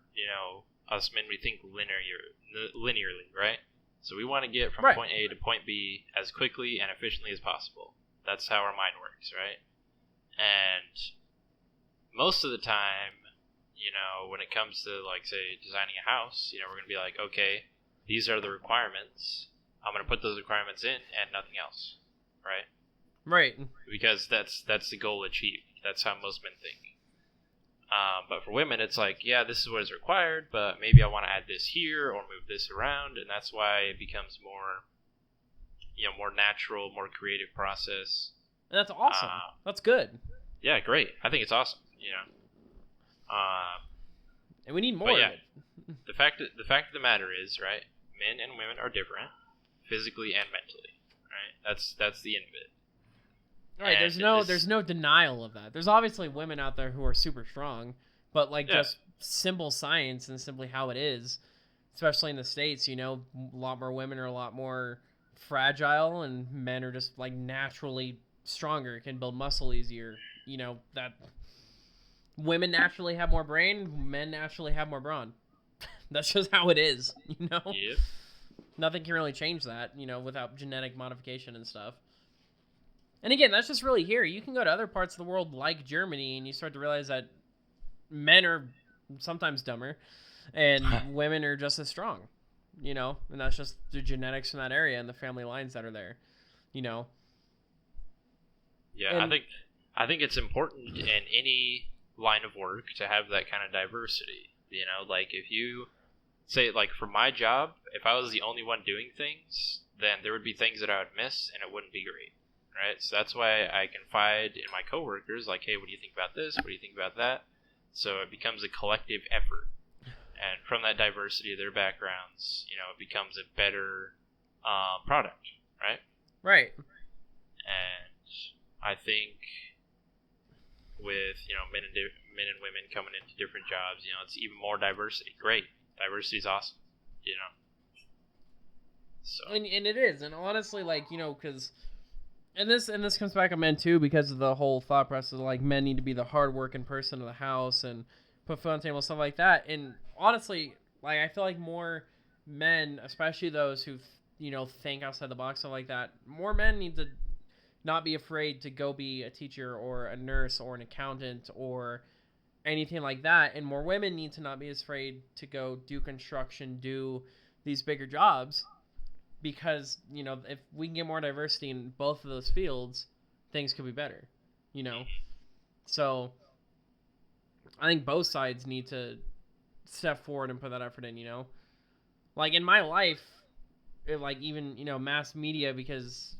us men, we think linearly, right? So we want to get from Right. point A to point B as quickly and efficiently as possible. That's how our mind works, right? And most of the time, when it comes to, like, say, designing a house, we're going to be like, okay, these are the requirements. I'm going to put those requirements in and nothing else, right? Right. Because that's the goal achieved. That's how most men think. But for women, it's like, yeah, this is what is required, but maybe I want to add this here or move this around, and that's why it becomes more, more natural, more creative process. And that's awesome. That's good. Yeah, great. I think it's awesome. And we need more But yeah, of it. the fact of the matter is, right? Men and women are different, physically and mentally. Right? That's the end of it. Right, And there's no denial of that. There's obviously women out there who are super strong, but like just simple science and simply how it is, especially in the States, a lot more women are a lot more fragile and men are just like naturally stronger, can build muscle easier. That women naturally have more brain, men naturally have more brawn. That's just how it is, Yep. Nothing can really change that, without genetic modification and stuff. And again, that's just really here. You can go to other parts of the world like Germany and you start to realize that men are sometimes dumber and women are just as strong, and that's just the genetics from that area and the family lines that are there, Yeah, And- I think it's important in any line of work to have that kind of diversity. Like if you say, like, for my job, if I was the only one doing things, then there would be things that I would miss and it wouldn't be great. Right? So that's why I confide in my coworkers, like, hey, what do you think about this? What do you think about that? So it becomes a collective effort. And from that diversity of their backgrounds, it becomes a better product, right? right. And I think with, men and women coming into different jobs, it's even more diversity. Great. Diversity is awesome, So, And it is. And honestly, like, because... And this comes back on men too, because of the whole thought process of like men need to be the hardworking person of the house and put food on the table, stuff like that. And honestly, like I feel like more men, especially those who think outside the box, stuff like that, more men need to not be afraid to go be a teacher or a nurse or an accountant or anything like that. And more women need to not be as afraid to go do construction, do these bigger jobs. Because, if we can get more diversity in both of those fields, things could be better, So, I think both sides need to step forward and put that effort in, Like, in my life, even, mass media, because,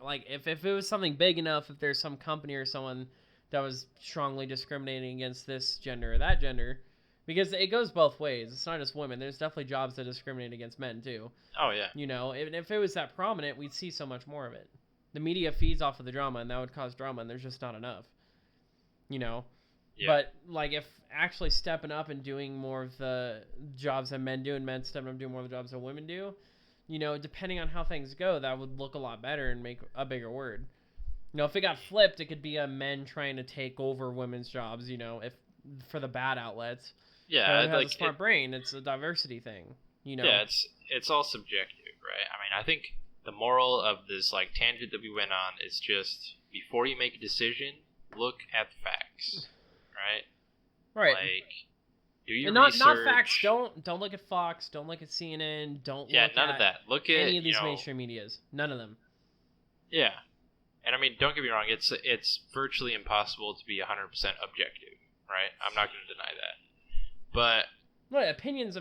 like, if it was something big enough, if there's some company or someone that was strongly discriminating against this gender or that gender... Because it goes both ways. It's not just women. There's definitely jobs that discriminate against men, too. Oh, yeah. If it was that prominent, we'd see so much more of it. The media feeds off of the drama, and that would cause drama, and there's just not enough. Yeah. But, like, if actually stepping up and doing more of the jobs that men do, and men stepping up and doing more of the jobs that women do, depending on how things go, that would look a lot better and make a bigger word. If it got flipped, it could be a men trying to take over women's jobs, if for the bad outlets. Yeah, It has a smart brain. It's a diversity thing, Yeah, it's all subjective, right? I mean, I think the moral of this like tangent that we went on is just before you make a decision, look at the facts, right? Right. Like, do your and not research. facts. Don't look at Fox. Don't look at CNN. Don't Yeah, look none at of that. Look at any of these mainstream medias. None of them. Yeah, and I mean, don't get me wrong. It's virtually impossible to be 100% objective, right? I'm not going to deny that. But Well, opinions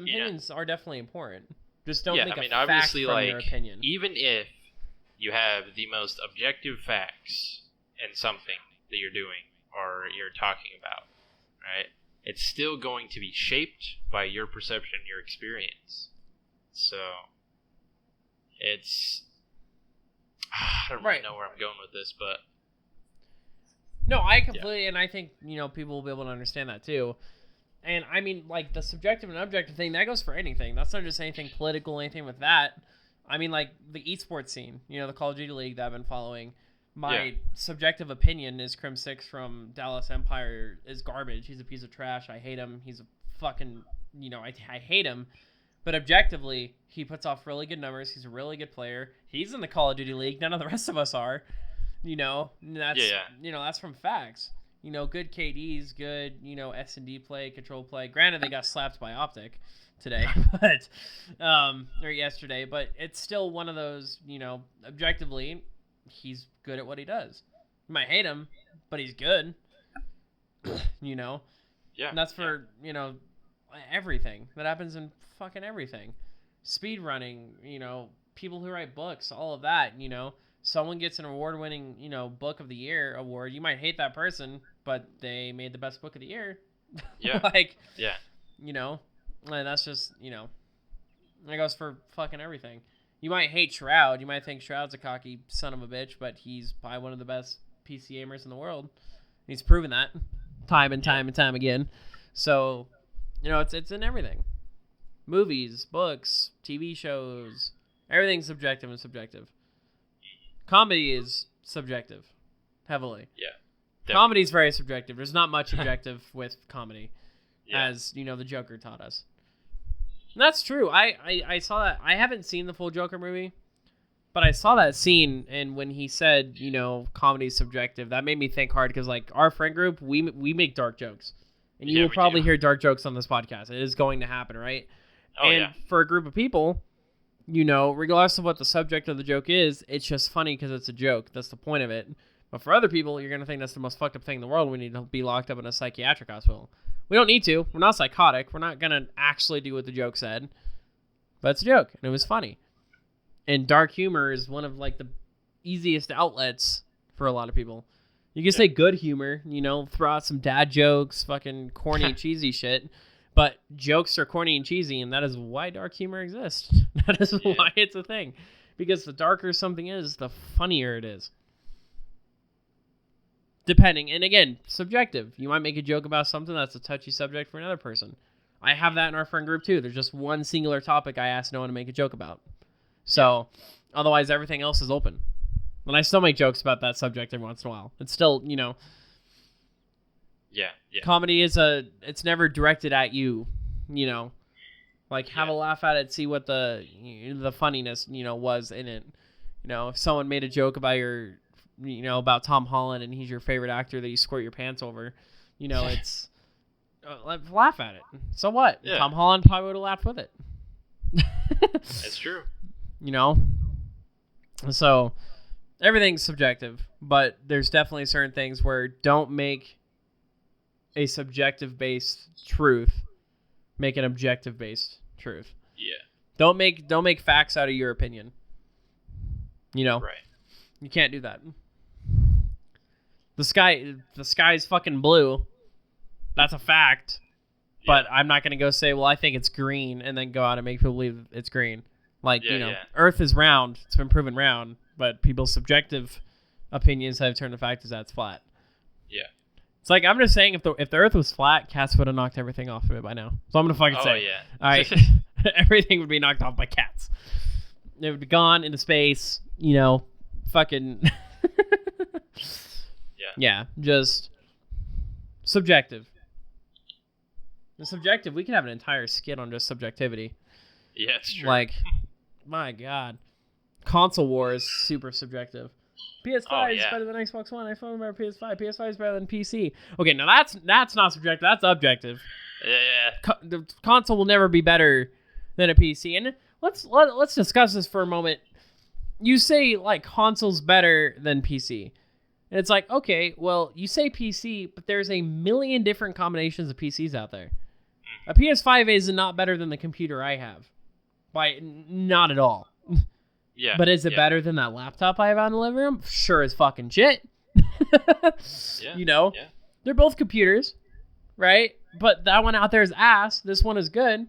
are definitely important. Just don't make a fact obviously, from like, your opinion. even if you have the most objective facts in something that you're doing or you're talking about, right? It's still going to be shaped by your perception, your experience. So it's I don't really know where I'm going with this, but No, I completely, and I think people will be able to understand that too. And I mean, like the subjective and objective thing, that goes for anything. That's not just anything political, anything with that. I mean, like, the esports scene, the Call of Duty League that I've been following. My Yeah. subjective opinion is Crim 6 from Dallas Empire is garbage. He's a piece of trash. I hate him. He's a fucking, I hate him. But objectively, he puts off really good numbers. He's a really good player. He's in the Call of Duty League. None of the rest of us are. And that's that's from facts. Good KDs, good S&D play, control play. Granted, they got slapped by Optic today, but or yesterday. But it's still one of those. Objectively, he's good at what he does. You might hate him, but he's good. Yeah. And that's for everything that happens in fucking everything. Speed running, people who write books, all of that. Someone gets an award-winning book of the year award. You might hate that person, but they made the best book of the year. Yeah. Yeah. And that's just that goes for fucking everything. You might hate Shroud. You might think Shroud's a cocky son of a bitch, but he's probably one of the best PC gamers in the world. He's proven that time and time and time again. So, it's in everything. Movies, books, TV shows, everything's subjective and subjective. Comedy is subjective, heavily. Yeah. Comedy is very subjective. There's not much objective with comedy, Yeah. as, the Joker taught us. And that's true. I saw that. I haven't seen the full Joker movie, but I saw that scene, and when he said, comedy is subjective, that made me think hard, because, like, our friend group, we make dark jokes. And you will probably hear dark jokes on this podcast. It is going to happen, right? Oh, and yeah. for a group of people, regardless of what the subject of the joke is, it's just funny because it's a joke. That's the point of it. But for other people, you're going to think that's the most fucked up thing in the world. We need to be locked up in a psychiatric hospital. We don't need to. We're not psychotic. We're not going to actually do what the joke said. But it's a joke, and it was funny. And dark humor is one of, like, the easiest outlets for a lot of people. You can say good humor, throw out some dad jokes, fucking corny and cheesy shit. But jokes are corny and cheesy, and that is why dark humor exists. That is why it's a thing. Because the darker something is, the funnier it is. Depending, and again, subjective. You might make a joke about something that's a touchy subject for another person. I have that in our friend group too. There's just one singular topic I ask no one to make a joke about. So, otherwise everything else is open. And I still make jokes about that subject every once in a while. It's still, Yeah. comedy is it's never directed at you, like have a laugh at it, see what the funniness, was in it. If someone made a joke about about Tom Holland and he's your favorite actor that you squirt your pants over, it's laugh at it. So what? Yeah. Tom Holland probably would have laughed with it. That's true. So everything's subjective, but there's definitely certain things where don't make a subjective based truth make an objective based truth. Yeah. Don't make facts out of your opinion. Right. You can't do that. The sky's fucking blue. That's a fact. But I'm not going to go say, well, I think it's green, and then go out and make people believe it's green. Like, Earth is round. It's been proven round, but people's subjective opinions have turned the fact is that it's flat. Yeah. It's like, I'm just saying, if the Earth was flat, cats would have knocked everything off of it by now. So I'm going to fucking say. Oh, yeah. All right. Everything would be knocked off by cats. They would be gone into space, fucking... Yeah, just subjective. The subjective, we could have an entire skit on just subjectivity. Yeah, it's true. Like, my God. Console war is super subjective. PS5 is better than Xbox One. iPhone is better than PS5. PS5 is better than PC. Okay, now that's not subjective. That's objective. Yeah. The console will never be better than a PC. And let's discuss this for a moment. You say, like, console's better than PC. And it's like, okay, well, you say PC, but there's a million different combinations of PCs out there. A PS5 is not better than the computer I have. Not at all. Yeah. But is it better than that laptop I have out in the living room? Sure as fucking shit. Yeah. Yeah. They're both computers, right? But that one out there is ass. This one is good.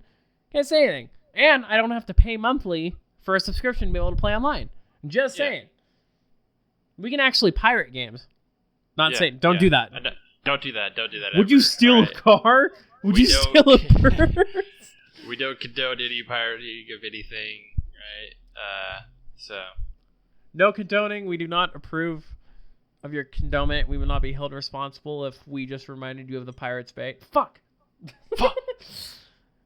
Can't say anything. And I don't have to pay monthly for a subscription to be able to play online. Just saying. We can actually pirate games. Not saying, don't do that. Don't do that. Don't do that. Would you steal a car? Would you steal a purse? We don't condone any pirating of anything, right? So No condoning. We do not approve of your condonement. We will not be held responsible if we just reminded you of the Pirates Bay. Fuck.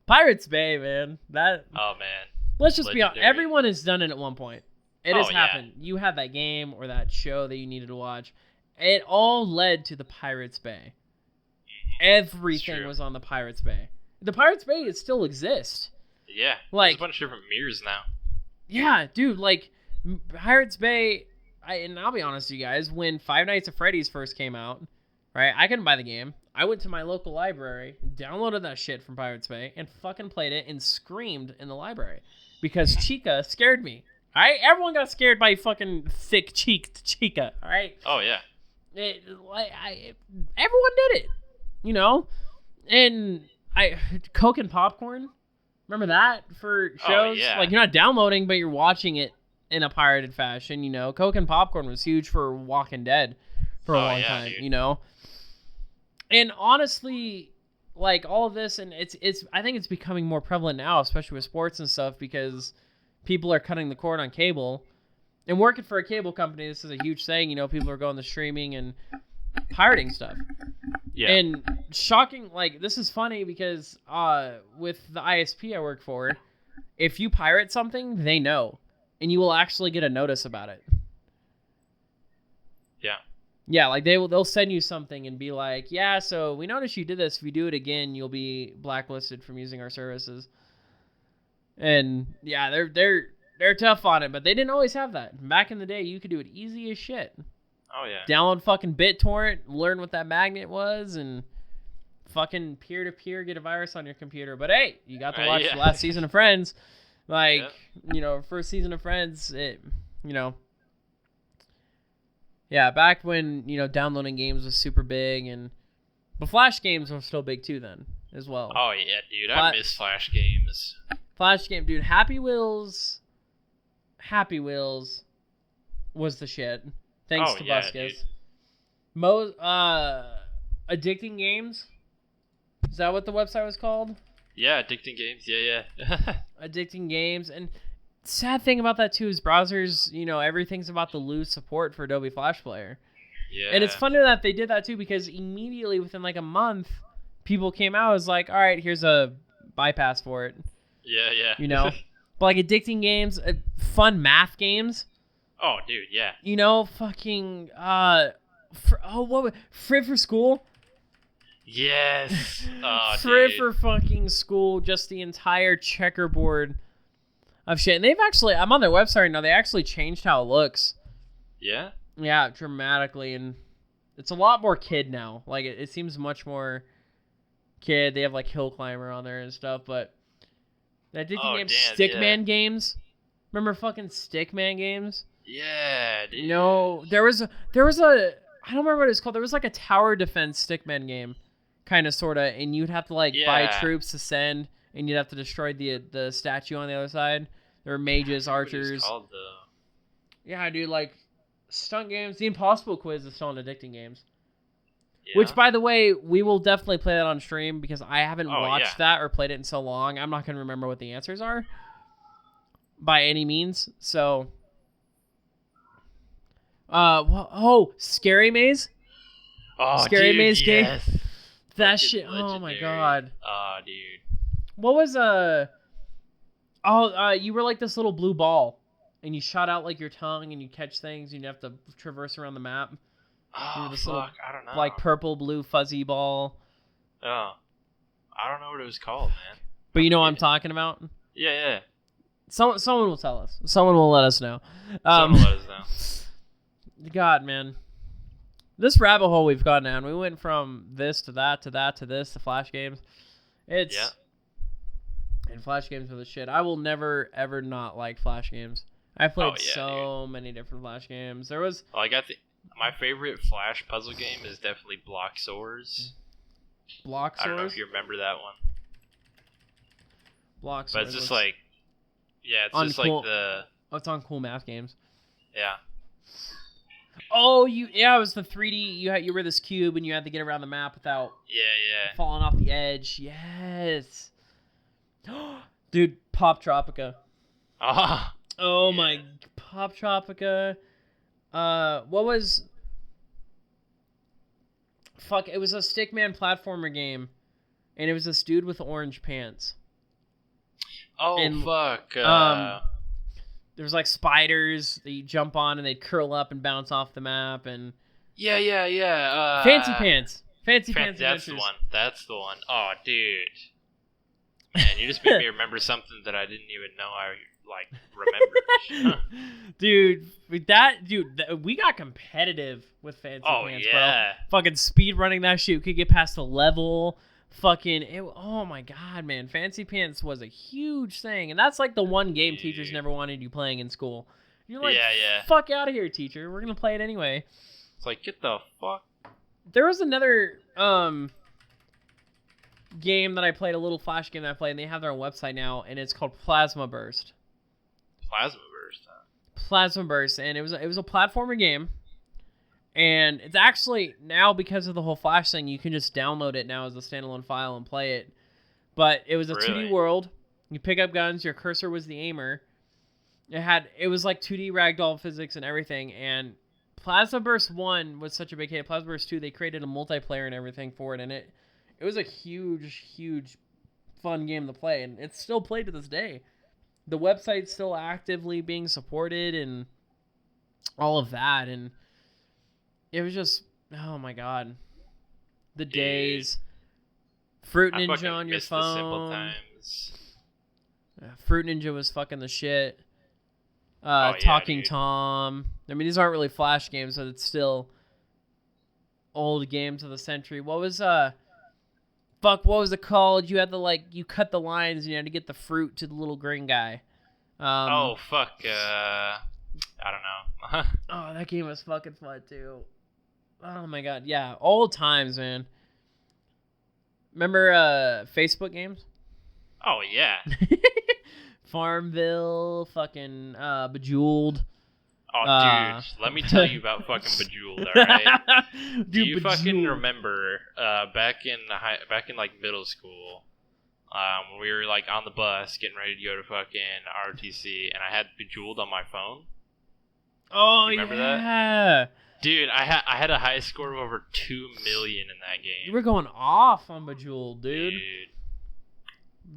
Pirates Bay, man. oh man, Let's just be honest. legendary. Everyone has done it at one point. It has Oh, yeah. happened. You had that game or that show that you needed to watch. It all led to the Pirates Bay. Everything true. was on the Pirates Bay. The Pirates Bay it still exists. Yeah, Like- there's a bunch of different mirrors now. Yeah, dude, like Pirates Bay. And I'll be honest with you guys, when Five Nights at Freddy's first came out, right? I couldn't buy the game. I went to my local library, downloaded that shit from Pirates Bay, and fucking played it and screamed in the library because Chica scared me. All right, everyone got scared by fucking thick-cheeked Chica. All right, Oh yeah, everyone did it, you know. And Coke and Popcorn. Remember that for shows? Oh, yeah. Like you're not downloading, but you're watching it in a pirated fashion. You know, Coke and Popcorn was huge for Walking Dead for a Oh, long yeah, time. dude. You know, and honestly, like all of this, and it's I think it's becoming more prevalent now, especially with sports and stuff, because people are cutting the cord on cable. And working for a cable company, this is a huge thing. You know, people are going to streaming and pirating stuff. yeah. And shocking, like, this is funny because with the ISP I work for, if you pirate something, they know. And you will actually get a notice about it. Yeah. Yeah, like they'll send you something and be like, yeah, so we noticed you did this. If you do it again, you'll be blacklisted from using our services. And yeah, they're tough on it, but they didn't always have that. Back in the day, you could do it easy as shit. Oh yeah. Download fucking BitTorrent, learn what that magnet was, and fucking peer-to-peer get a virus on your computer. But hey, you got to watch yeah. the last season of Friends. Like, Yep. you know, first season of Friends, it, you know. Yeah, back when, you know, downloading games was super big, and but Flash games were still big too then, as well. Oh yeah, dude. Fla- I miss Flash games. Flash game, dude, Happy Wheels was the shit. Thanks Oh, to yeah, Buscus. dude. Addicting Games. Is that what the website was called? Yeah, addicting games. Yeah, yeah. Addicting Games. And sad thing about that too is browsers, you know, everything's about the lose support for Adobe Flash Player. Yeah. And it's funny that they did that too, because immediately within like a month, people came out as like, all right, here's a bypass for it. Yeah, yeah. You know? But like Addicting Games, fun math games. Oh, dude, yeah. You know, fucking Frid for School. Yes. Oh, Frid dude. for fucking School, just the entire checkerboard of shit. And they've actually, I'm on their website right now, they actually changed how it looks. Yeah. Yeah, dramatically, and it's a lot more kid now. Like it seems much more kid. They have like Hill Climber on there and stuff, but the Addicting Games, damn, Stickman yeah. games. Remember fucking Stickman games? Yeah, dude. No, there was a I don't remember what it's called. There was like a tower defense Stickman game, kind of sorta, and you'd have to like buy Yeah. troops to send, and you'd have to destroy the statue on the other side. There were mages, I forget what it was archers. called, though. Yeah, dude, like stunt games. The Impossible Quiz is still on Addicting Games. Yeah. Which, by the way, we will definitely play that on stream because I haven't Oh, watched yeah. that or played it in so long. I'm not going to remember what the answers are by any means. So, Scary Maze? Oh, Scary dude, Maze game? yes. That Fucking shit. Oh my legendary. god. Oh, dude. What was you were like this little blue ball and you shot out like your tongue and you catch things and you have to traverse around the map. Oh, this little, fuck. I don't know. Like purple, blue, fuzzy ball. Oh. I don't know what it was called, man. But you know what I'm talking about? Yeah, yeah. Someone will tell us. Someone will let us know. Someone let us know. God, man. This rabbit hole we've gone down. We went from this to that to that to this to Flash games. It's Yeah. And Flash games are the shit. I will never ever not like Flash games. I played Oh, yeah, so many different Flash games. There was Well, my favorite Flash puzzle game is definitely Block Swords. Block I don't know Swords. if you remember that one. Block But Swords. it's just was- like, yeah, it's just Uncool. like the, Oh, it's on Cool Math Games. yeah. Oh, it was the 3D. You were this cube and you had to get around the map without Yeah, yeah. falling off the edge. Yes. Dude, Pop Tropica. Ah, Oh Yeah. my, Pop Tropica. What was? Fuck, it was a stickman platformer game, and it was this dude with orange pants. Oh And, fuck. There was like spiders that you jump on and they'd curl up and bounce off the map, and yeah. Fancy Pants. Fancy Pants That's the Adventures. one. That's the one. Oh, dude. Man, you just made me remember something that I didn't even know I remembered. Dude, we got competitive with Fancy Pants, yeah. bro. Fucking speed running that shit. Could get past a level. Oh my god, man. Fancy Pants was a huge thing. And that's like the one game teachers never wanted you playing in school. You're like, Yeah. fuck out of here, teacher. We're going to play it anyway. It's like, get the fuck. There was another game that I played, a little Flash game that I played, and they have their own website now, and it's called Plasma Burst. Plasma Burst, huh? Plasma Burst, and it was a platformer game, and it's actually now, because of the whole Flash thing, you can just download it now as a standalone file and play it. But it was a Really? 2D world. You pick up guns. Your cursor was the aimer. It was like 2D ragdoll physics and everything. And Plasma Burst 1 was such a big hit. Plasma Burst 2, they created a multiplayer and everything for it, and it was a huge fun game to play, and it's still played to this day. The website's still actively being supported and all of that, and it was just, oh my god, the days. Fruit I Ninja fucking on your miss the simple phone. times. Fruit Ninja was fucking the shit. Yeah, Talking dude. Tom. I mean, these aren't really Flash games, but it's still old games of the century. What was what was it called? You had to you cut the lines and you had to get the fruit to the little green guy. Oh fuck. I don't know. Oh, that game was fucking fun too. Oh my god, yeah, old times, man. Remember Facebook games? Oh yeah. Farmville, fucking Bejeweled. Oh dude, let me tell you about fucking Bejeweled, alright? Do you fucking Bejeweled. remember back in like middle school, when we were like on the bus getting ready to go to fucking ROTC, and I had Bejeweled on my phone? Oh, You remember yeah. Dude, I had a high score of over 2 million in that game. You were going off on Bejeweled, dude.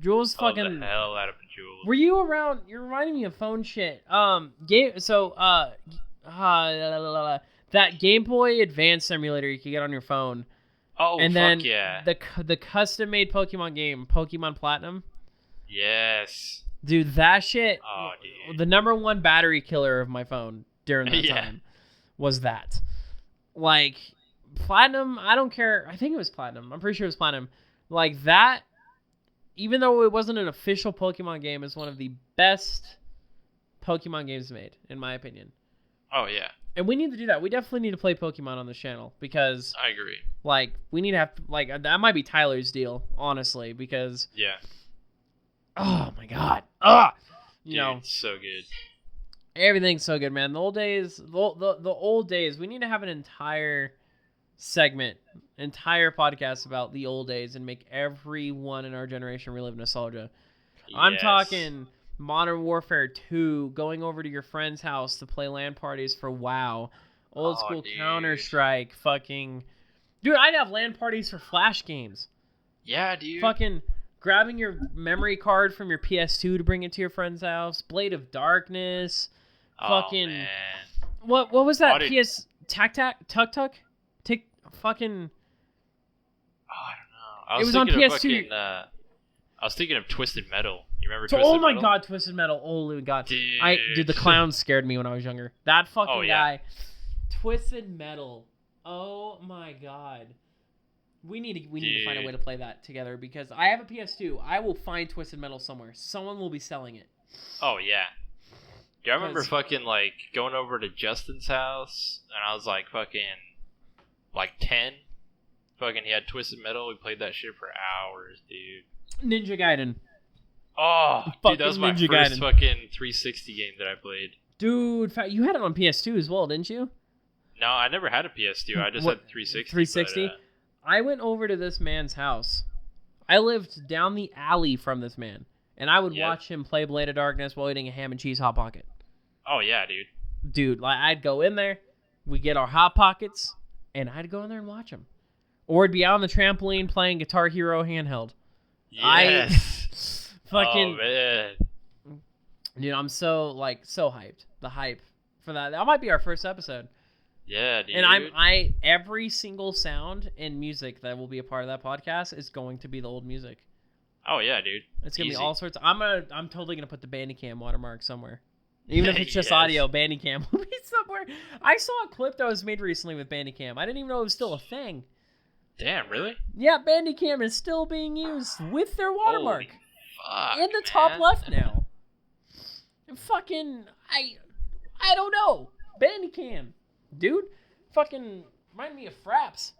Bejewel's I love fucking. the hell out of Bejeweled. Were you around? You're reminding me of phone shit. That Game Boy Advance emulator you could get on your phone. Oh, And fuck then yeah. the custom made Pokemon game, Pokemon Platinum. Yes. Dude, that shit. Oh, dude. The number one battery killer of my phone during that Yeah. time was that. Like, Platinum, I don't care. I think it was Platinum. I'm pretty sure it was Platinum. Like, that, even though it wasn't an official Pokemon game, is one of the best Pokemon games made, in my opinion. Oh, yeah. And we need to do that. We definitely need to play Pokemon on this channel because, I agree. like, we need to have, like, that might be Tyler's deal, honestly, because, Yeah. oh my god. Ah! You Dude, know, it's so good. everything's so good, man. The old days, the old days, we need to have an entire segment, entire podcast about the old days and make everyone in our generation relive nostalgia. I'm Yes. talking Modern Warfare 2, going over to your friend's house to play LAN parties for WoW, old Oh, school dude. Counter-Strike, fucking... Dude, I'd have LAN parties for Flash games. Yeah, dude. Fucking grabbing your memory card from your PS2 to bring it to your friend's house, Blade of Darkness, Oh, fucking... man. What was that? Oh, dude. PS... Tuk-Tuk? Tick... Fucking... Oh, I don't know. I It was on thinking of PS2. fucking, I was thinking of Twisted Metal. You remember So, Twisted oh my Metal? god, Twisted Metal. Oh my god. Dude. The clowns scared me when I was younger. That fucking Oh, yeah. guy. Twisted Metal. Oh my god. We need to find a Dude. way to play that together because I have a PS2. I will find Twisted Metal somewhere. Someone will be selling it. Oh, yeah. Yeah, I remember 'Cause- fucking, like, going over to Justin's house, and I was, like, fucking, like, 10. Fucking, he had Twisted Metal. We played that shit for hours, dude. Ninja Gaiden. Oh, Fucking dude, that was my Ninja first Gaiden. fucking 360 game that I played. Dude, you had it on PS2 as well, didn't you? No, I never had a PS2. I just What, had the 360. 360? but, I went over to this man's house. I lived down the alley from this man. And I would Yep. watch him play Blade of Darkness while eating a ham and cheese Hot Pocket. Oh yeah, dude. Dude, like I'd go in there, we get our hot pockets, and I'd go in there and watch them. Or I'd be out on the trampoline playing Guitar Hero handheld. Yes. Fucking, Oh man. dude, I'm so hyped. The hype for that. That might be our first episode. Yeah, dude. And every single sound and music that will be a part of that podcast is going to be the old music. Oh yeah, dude. It's gonna Easy. be all sorts. I'm totally gonna put the Bandicam watermark somewhere. Even if it's just Yes. audio, Bandicam will be somewhere. I saw a clip that was made recently with Bandicam. I didn't even know it was still a thing. Damn, really? Yeah, Bandicam is still being used with their watermark Holy fuck, in the top man. left now. And fucking, I don't know. Bandicam, dude. Fucking remind me of Fraps.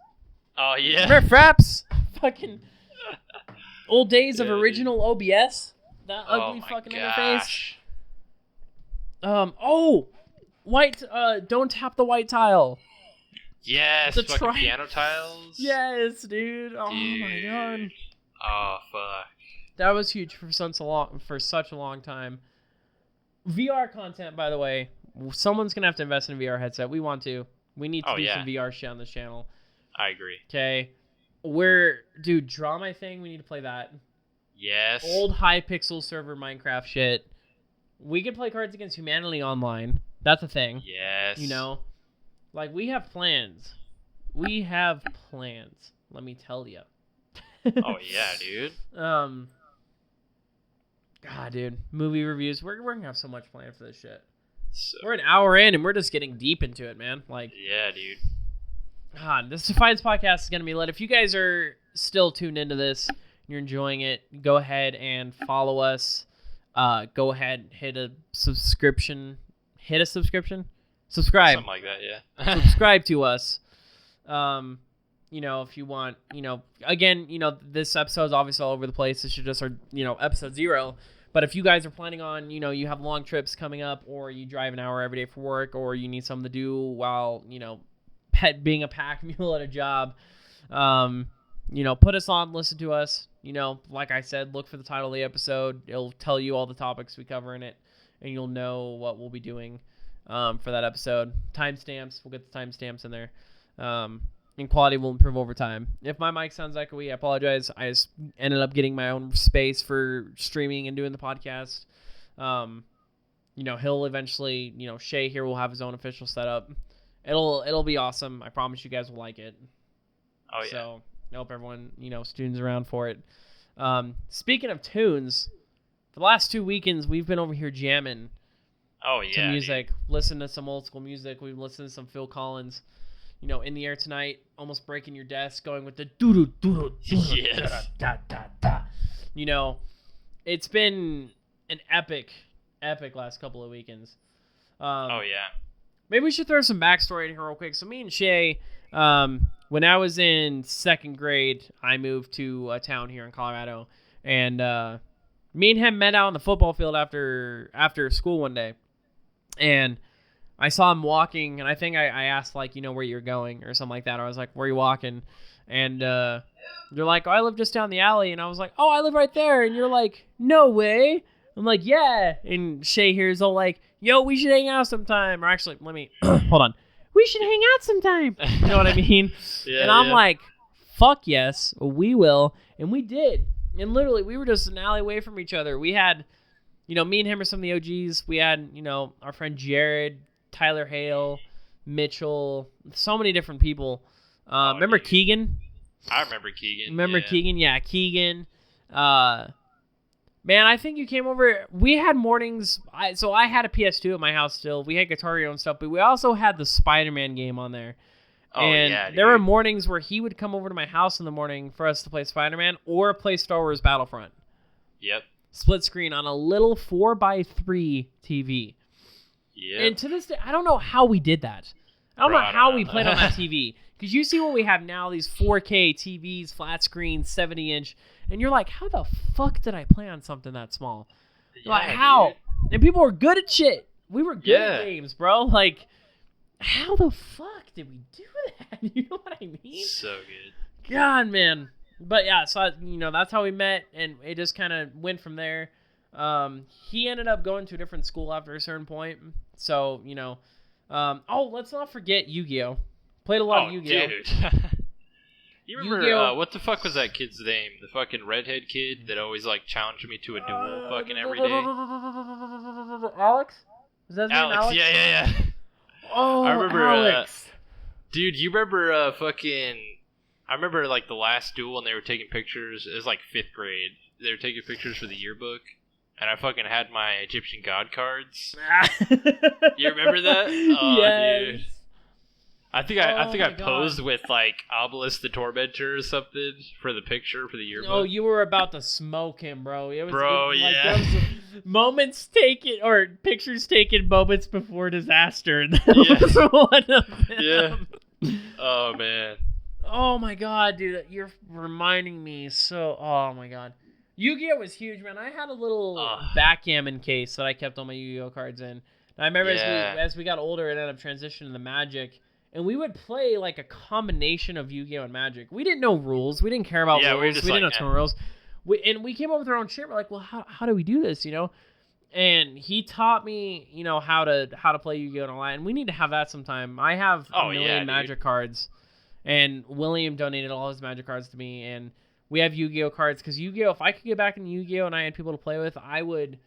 Oh yeah. Remember Fraps? Fucking old days of Yeah, dude. original OBS. That ugly my fucking gosh. interface. White. Don't tap the white tile. Yes, The fucking tri- piano tiles. Yes, dude. Oh Dude. my god. Oh fuck. That was huge for such a long time. VR content, by the way. Someone's gonna have to invest in a VR headset. We want to. We need to do some VR shit on this channel. I agree. Okay. Dude, Draw My Thing. We need to play that. Yes. Old high pixel server Minecraft shit. We could play Cards Against Humanity online. That's a thing. Yes. You know, like we have plans. We have plans. Let me tell you. Oh yeah, dude. God, dude, movie reviews. We're gonna have so much planned for this shit. So, We're an hour in and we're just getting deep into it, man. Like, yeah, dude. God, this Defiance podcast is gonna be lit. If you guys are still tuned into this, and you're enjoying it, go ahead and follow us. Go ahead, hit a subscription. Subscribe. Something like that, yeah. Subscribe to us. You know, if you want, again, this episode's obviously all over the place. This should just our, episode 0. But if you guys are planning on, you have long trips coming up, or you drive an hour every day for work, or you need something to do while, being a pack mule at a job, put us on, listen to us. Like I said, look for the title of the episode. It'll tell you all the topics we cover in it, and you'll know what we'll be doing for that episode. Timestamps, we'll get the timestamps in there. And quality will improve over time. If my mic sounds echoey, I apologize. I just ended up getting my own space for streaming and doing the podcast. He'll eventually, Shay here will have his own official setup. It'll be awesome. I promise you guys will like it. Oh yeah. So I hope everyone, tunes around for it. Speaking of tunes, for the last 2 weekends, we've been over here jamming Oh yeah. to music, listening to some old school music. We've listened to some Phil Collins. In the air tonight, almost breaking your desk, going with the doo doo doo doo Yes. da da da. It's been an epic last couple of weekends. Oh yeah. Maybe we should throw some backstory in here real quick. So me and Shay, when I was in 2nd grade, I moved to a town here in Colorado, and me and him met out on the football field after school one day, and I saw him walking, and I think I asked, like, where you're going or something like that. Or I was like, where are you walking? And they're like, oh, I live just down the alley. And I was like, oh, I live right there. And you're like, no way. I'm like, yeah. And Shay here's all like, yo, we should hang out sometime. Or actually, let me, hold on. We should hang out sometime. You know what I mean? Yeah, and I'm yeah. like, fuck yes, we will. And we did. And literally, we were just an alley away from each other. We had, me and him are some of the OGs. We had, our friend Jared, Tyler Hale, Mitchell, so many different people. Remember dude. Keegan? I remember Keegan. Remember yeah. Keegan? Yeah, Keegan. Man, I think you came over. We had mornings. So I had a PS2 at my house still. We had Guitar Hero and stuff, but we also had the Spider-Man game on there. Oh And yeah. there were dude. mornings where he would come over to my house in the morning for us to play Spider-Man or play Star Wars Battlefront. Yep. Split screen on a little 4x3 TV. Yep. And to this day, I don't know how we did that. I don't Bro, know I how don't we know. played on that TV. Because you see what we have now, these 4K TVs, flat screen, 70-inch. And you're like, how the fuck did I play on something that small? Like, Yeah, how? dude. And people were good at shit. We were good Yeah. at games, bro. Like, how the fuck did we do that? You know what I mean? So good. God, man. But yeah, so that's how we met, and it just kind of went from there. He ended up going to a different school after a certain point, So, let's not forget Yu-Gi-Oh. Played a lot of Yu-Gi-Oh. Dude. You remember, Yu-Gi-Oh. what the fuck was that kid's name? The fucking redhead kid that always, like, challenged me to a duel fucking every day? Alex? Is that his name, Alex? Yeah. Oh, I remember, Alex. Dude, you remember, I remember, like, the last duel and they were taking pictures. It was, like, 5th grade. They were taking pictures for the yearbook. And I fucking had my Egyptian god cards. You remember that? Oh, yes. dude. I think I God. posed with like Obelisk the Tormentor or something for the picture for the yearbook. Oh, you were about to smoke him, bro. There was moments taken or pictures taken moments before disaster. That was one of them. Yeah. Oh man. Oh my god, dude, you're reminding me so. Oh my god. Yu-Gi-Oh was huge, man. I had a little backgammon case that I kept all my Yu-Gi-Oh cards in. And I remember as we got older, it ended up transitioning to Magic. And we would play like a combination of Yu-Gi-Oh and Magic. We didn't know rules. We didn't care about rules. We didn't know ton of rules. We came up with our own shit. We're like, well, how do we do this, And he taught me, how to play Yu-Gi-Oh and all that. And we need to have that sometime. I have a million Magic cards. And William donated all his Magic cards to me. And we have Yu-Gi-Oh cards. Because Yu-Gi-Oh, if I could get back into Yu-Gi-Oh and I had people to play with, I would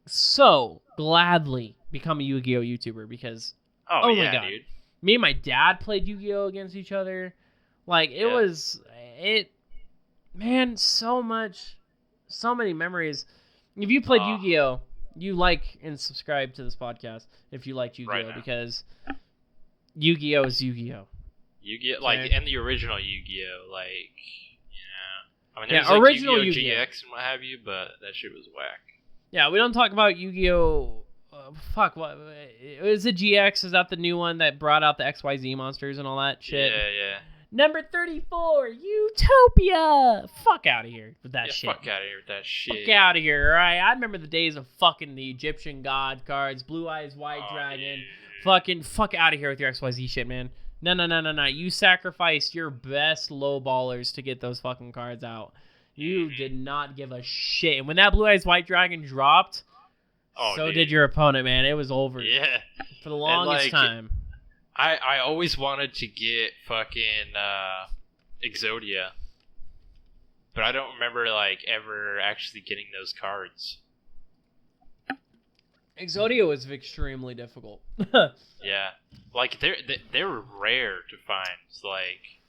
so gladly become a Yu-Gi-Oh YouTuber. Because, oh my God. Dude. Me and my dad played Yu-Gi-Oh against each other. Like, man, so many memories. If you played Yu-Gi-Oh, you like and subscribe to this podcast if you liked Yu-Gi-Oh, because Yu-Gi-Oh is Yu-Gi-Oh. Yu-Gi-Oh, like, and the original Yu-Gi-Oh, like, I mean, there's original like Yu-Gi-Oh GX and what have you, but that shit was whack. Yeah, we don't talk about Yu-Gi-Oh. What? Is it GX? Is that the new one that brought out the XYZ monsters and all that shit? Yeah. Number 34, Utopia. Fuck out of here with that shit. Fuck out of here with that shit. Fuck out of here, alright? I remember the days of fucking the Egyptian god cards, Blue Eyes White Dragon. Dude. Fucking fuck out of here with your XYZ shit, man. No. You sacrificed your best lowballers to get those fucking cards out. You did not give a shit. And when that Blue Eyes White Dragon dropped, did your opponent, man. It was over. Yeah. For the longest time. I always wanted to get fucking Exodia. But I don't remember, like, ever actually getting those cards. Exodia was extremely difficult. Yeah. Like, they were rare to find. It's like...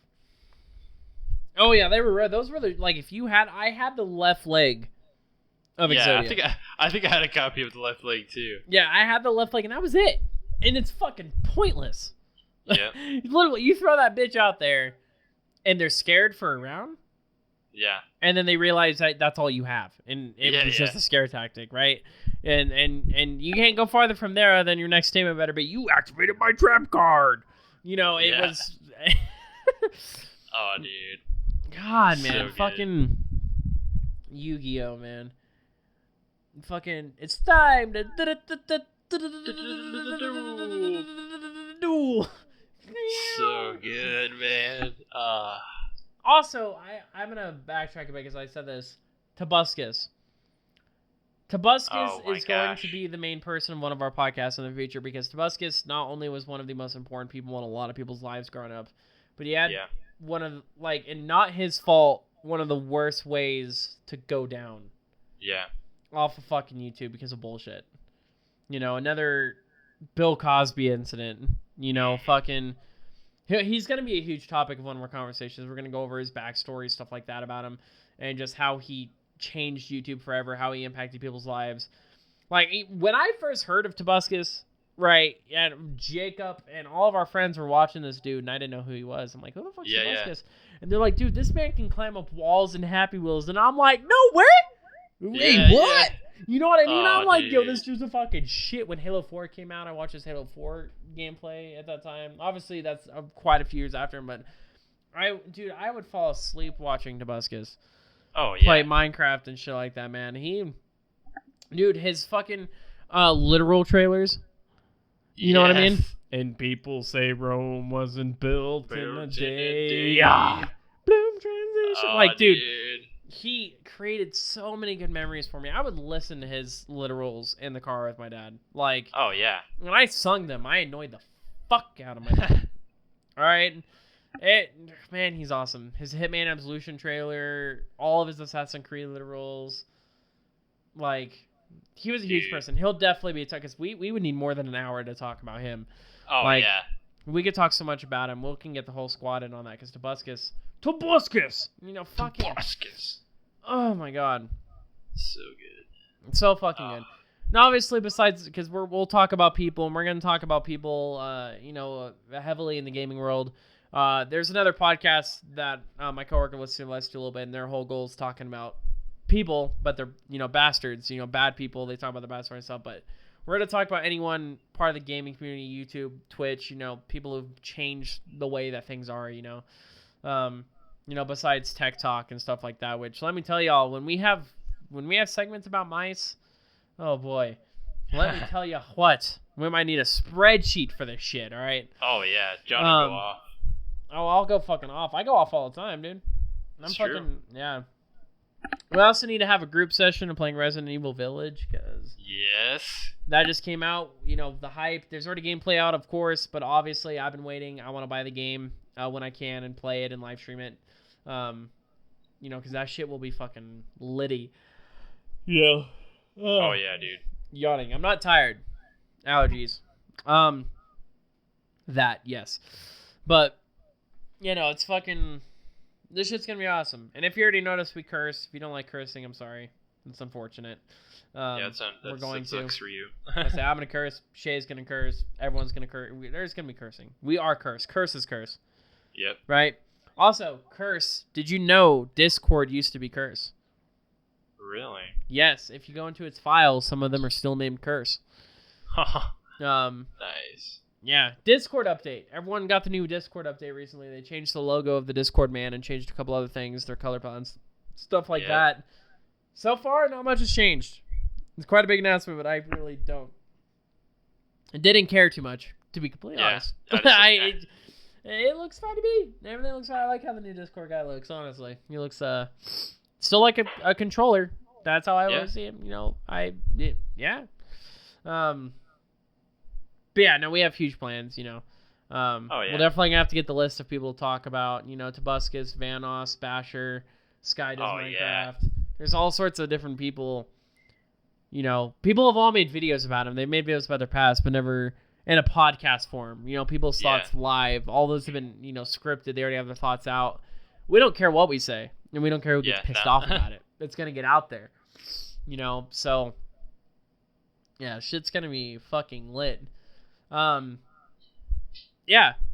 Oh, yeah, they were rare. Those were like, if you had... I had the left leg of Exodia. Yeah, I think I had a copy of the left leg, too. Yeah, I had the left leg, and that was it. And it's fucking pointless. Yeah. Literally, you throw that bitch out there, and they're scared for a round. Yeah. And then they realize that that's all you have, and it was just a scare tactic, right? And you can't go farther from there than your next statement better be, you activated my trap card. It was... Oh, dude. God, man. So fucking Yu-Gi-Oh, man. Fucking... It's time to... Duel. So good, man. Also, I'm gonna backtrack a bit because I said this. Tobuscus is going to be the main person of one of our podcasts in the future, because Tobuscus not only was one of the most important people in a lot of people's lives growing up, but he had one of, like, and not his fault, one of the worst ways to go down. Yeah. Off of fucking YouTube because of bullshit. Another Bill Cosby incident. Fucking... He's going to be a huge topic of one of our conversations. We're going to go over his backstory, stuff like that about him, and just how he changed YouTube forever, how he impacted people's lives. Like, when I first heard of Tobuscus, right, and Jacob and all of our friends were watching this dude, and I didn't know who he was. I'm like, who the fuck's Tobuscus? And they're like, dude, this man can climb up walls and Happy Wheels. And I'm like, no, where? Wait, what? Yeah. You know what I mean? I'm like, yo, this dude's a fucking shit. When Halo 4 came out, I watched his Halo 4 gameplay at that time. Obviously, that's quite a few years after him, but I would fall asleep watching Tobuscus. Oh, yeah. Play Minecraft and shit like that, man. His fucking literal trailers. You know what I mean? And people say Rome wasn't built in a day. Yeah. Bloom transition. Dude. he created so many good memories for me. I would listen to his literals in the car with my dad. Like, Oh yeah. when I sung them, I annoyed the fuck out of my dad. All right. Man, he's awesome. His Hitman Absolution trailer, all of his Assassin's Creed literals. Like, he was a huge person. He'll definitely be a because we would need more than an hour to talk about him. Oh Like, yeah. We could talk so much about him. We can get the whole squad in on that because Tobuscus, you know, fucking. Tobuscus. Oh my god, So good. it's so fucking good. Now, obviously, besides because we'll talk about people, and we're gonna talk about people, heavily in the gaming world. There's another podcast that my coworker listens to a little bit, and their whole goal is talking about people, but they're bastards, bad people. They talk about the bad story and stuff, but we're gonna talk about anyone part of the gaming community, YouTube, Twitch, people who've changed the way that things are, besides tech talk and stuff like that. Which let me tell y'all, when we have segments about mice, oh boy, let me tell you what, we might need a spreadsheet for this shit. All right. Oh yeah, John will go off. Oh, I'll go fucking off. I go off all the time, dude. It's true. Yeah. We also need to have a group session of playing Resident Evil Village because Yes. that just came out. The hype. There's already gameplay out, of course, but obviously I've been waiting. I want to buy the game when I can and play it and live stream it. Because that shit will be fucking litty. Yeah. Oh yeah, dude. Yawning. I'm not tired. Allergies. That, yes. But, it's fucking... This shit's gonna be awesome. And if you already noticed, we curse. If you don't like cursing, I'm sorry. It's unfortunate. We're going that to. sucks for you. I'm gonna curse. Shay's gonna curse. Everyone's gonna curse. There's gonna be cursing. We are cursed. Curse is curse. Yep. Right? Also, curse. Did you know Discord used to be curse? Really? Yes. If you go into its files, some of them are still named curse. Nice. Yeah, Discord update. Everyone got the new Discord update recently. They changed the logo of the Discord man and changed a couple other things, their color palettes, stuff like that. So far, not much has changed. It's quite a big announcement, but I really don't. I didn't care too much, to be completely honest. It looks fine to me. Everything looks fine. I like how the new Discord guy looks, honestly. He looks still like a controller. That's how I always see him. But yeah, no, we have huge plans, We're definitely going to have to get the list of people to talk about, Tobuscus, Vanoss, Basher, Sky does Minecraft. Yeah. There's all sorts of different people, people have all made videos about him. They've made videos about their past, but never in a podcast form. People's thoughts live. All those have been, scripted. They already have their thoughts out. We don't care what we say, and we don't care who gets pissed off about it. It's going to get out there, so yeah, shit's going to be fucking lit.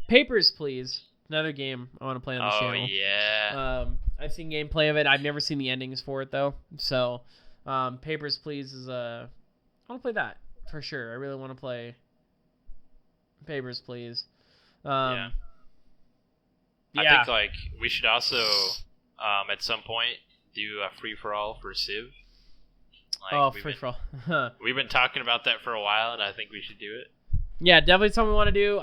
Papers, Please. Another game I want to play on the channel. Oh, yeah. I've seen gameplay of it. I've never seen the endings for it, though. So, Papers, Please is I want to play that for sure. I really want to play Papers, Please. I think, we should also, at some point, do a free-for-all for Civ. Free-for-all. We've been talking about that for a while, and I think we should do it. Yeah, definitely something we want to do.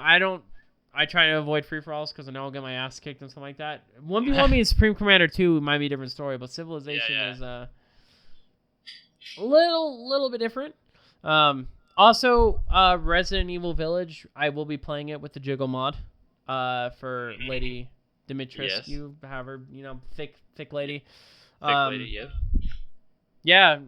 I try to avoid free-for-alls because I know I'll get my ass kicked and something like that. 1v1 me and Supreme Commander 2 might be a different story, but Civilization is a little bit different. Also, Resident Evil Village, I will be playing it with the Jiggle mod for Lady Dimitrescu. You have her, thick lady. Thick lady, yeah. Yeah,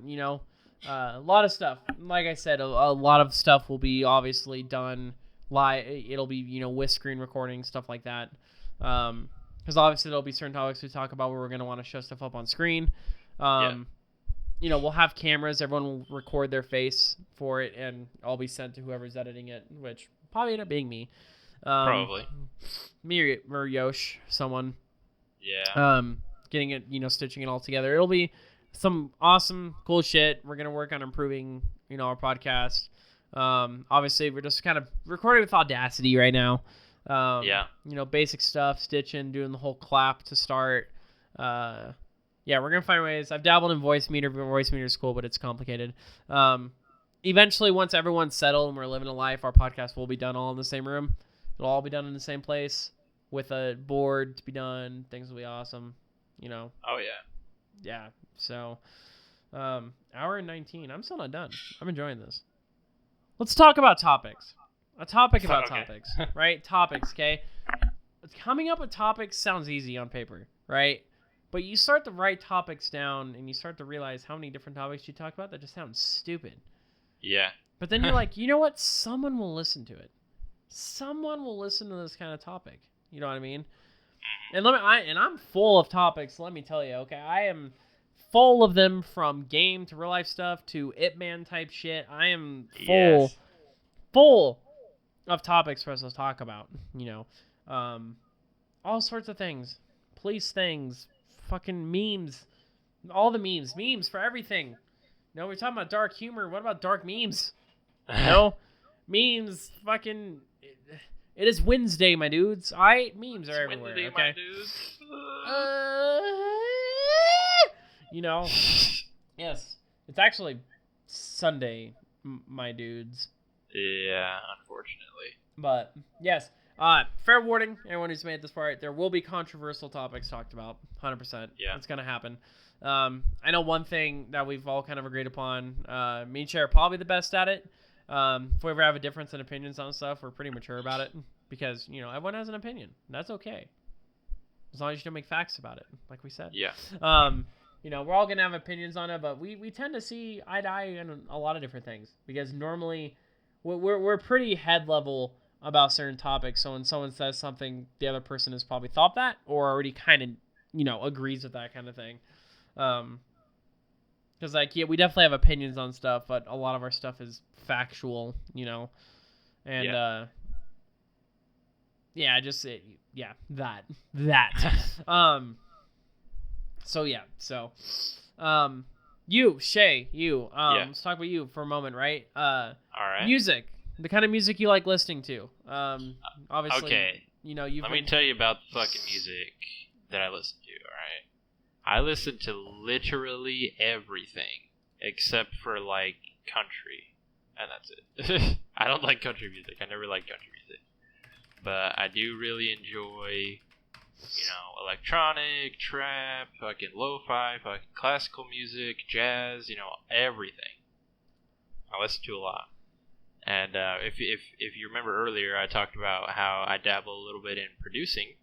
a lot of stuff. Like I said, a lot of stuff will be obviously done live. It'll be, with screen recording, stuff like that. Because obviously there'll be certain topics we talk about where we're going to want to show stuff up on screen. We'll have cameras. Everyone will record their face for it, and I'll be sent to whoever's editing it, which probably end up being me. Probably. Me or Yosh, someone. Yeah. Getting it, stitching it all together. It'll be some awesome, cool shit. We're going to work on improving, our podcast. Obviously, we're just kind of recording with Audacity right now. Basic stuff, stitching, doing the whole clap to start. We're going to find ways. I've dabbled in Voicemeeter. Voicemeeter is cool, but it's complicated. Eventually, once everyone's settled and we're living a life, our podcast will be done all in the same room. It'll all be done in the same place with a board to be done. Things will be awesome, Oh, yeah. yeah. So, hour and 19. I'm still not done. I'm enjoying this. Let's talk about topics. A topic about Okay. topics, right? Topics, okay? Coming up with topics sounds easy on paper, right? But you start to write topics down and you start to realize how many different topics you talk about that just sounds stupid. Yeah. But then you're like, you know what? Someone will listen to it. Someone will listen to this kind of topic. You know what I mean? And I'm full of topics, let me tell you, okay? I am full of them, from game to real life stuff to Ip Man type shit. I am Yes. full of topics for us to talk about, you know. All sorts of things. Police things, fucking memes, all the memes for everything. No, we're talking about dark humor. What about dark memes? No, memes, fucking. It is Wednesday, my dudes. Memes are everywhere. Wednesday, Okay. my dudes. You know, yes, it's actually Sunday, my dudes. Yeah, unfortunately. But yes, fair warning, everyone who's made it this far, there will be controversial topics talked about. 100%. Yeah. It's gonna happen. I know one thing that we've all kind of agreed upon. Me and Cher are probably the best at it. If we ever have a difference in opinions on stuff, we're pretty mature about it, because everyone has an opinion. That's okay, as long as you don't make facts about it, like we said. Yeah. We're all gonna have opinions on it, but we tend to see eye to eye in a lot of different things, because normally we're pretty head level about certain topics. So when someone says something, the other person has probably thought that, or already kind of agrees with that kind of thing. Because we definitely have opinions on stuff, but a lot of our stuff is factual, and Shay, let's talk about you for a moment, right? All right. Music, the kind of music you like listening to. Obviously, Okay. Let me tell you about the fucking music that I listen to, alright? I listen to literally everything except for, like, country. And that's it. I don't like country music. I never liked country music. But I do really enjoy, electronic, trap, fucking lo-fi, fucking classical music, jazz, everything. I listen to a lot. And if you remember earlier, I talked about how I dabble a little bit in producing.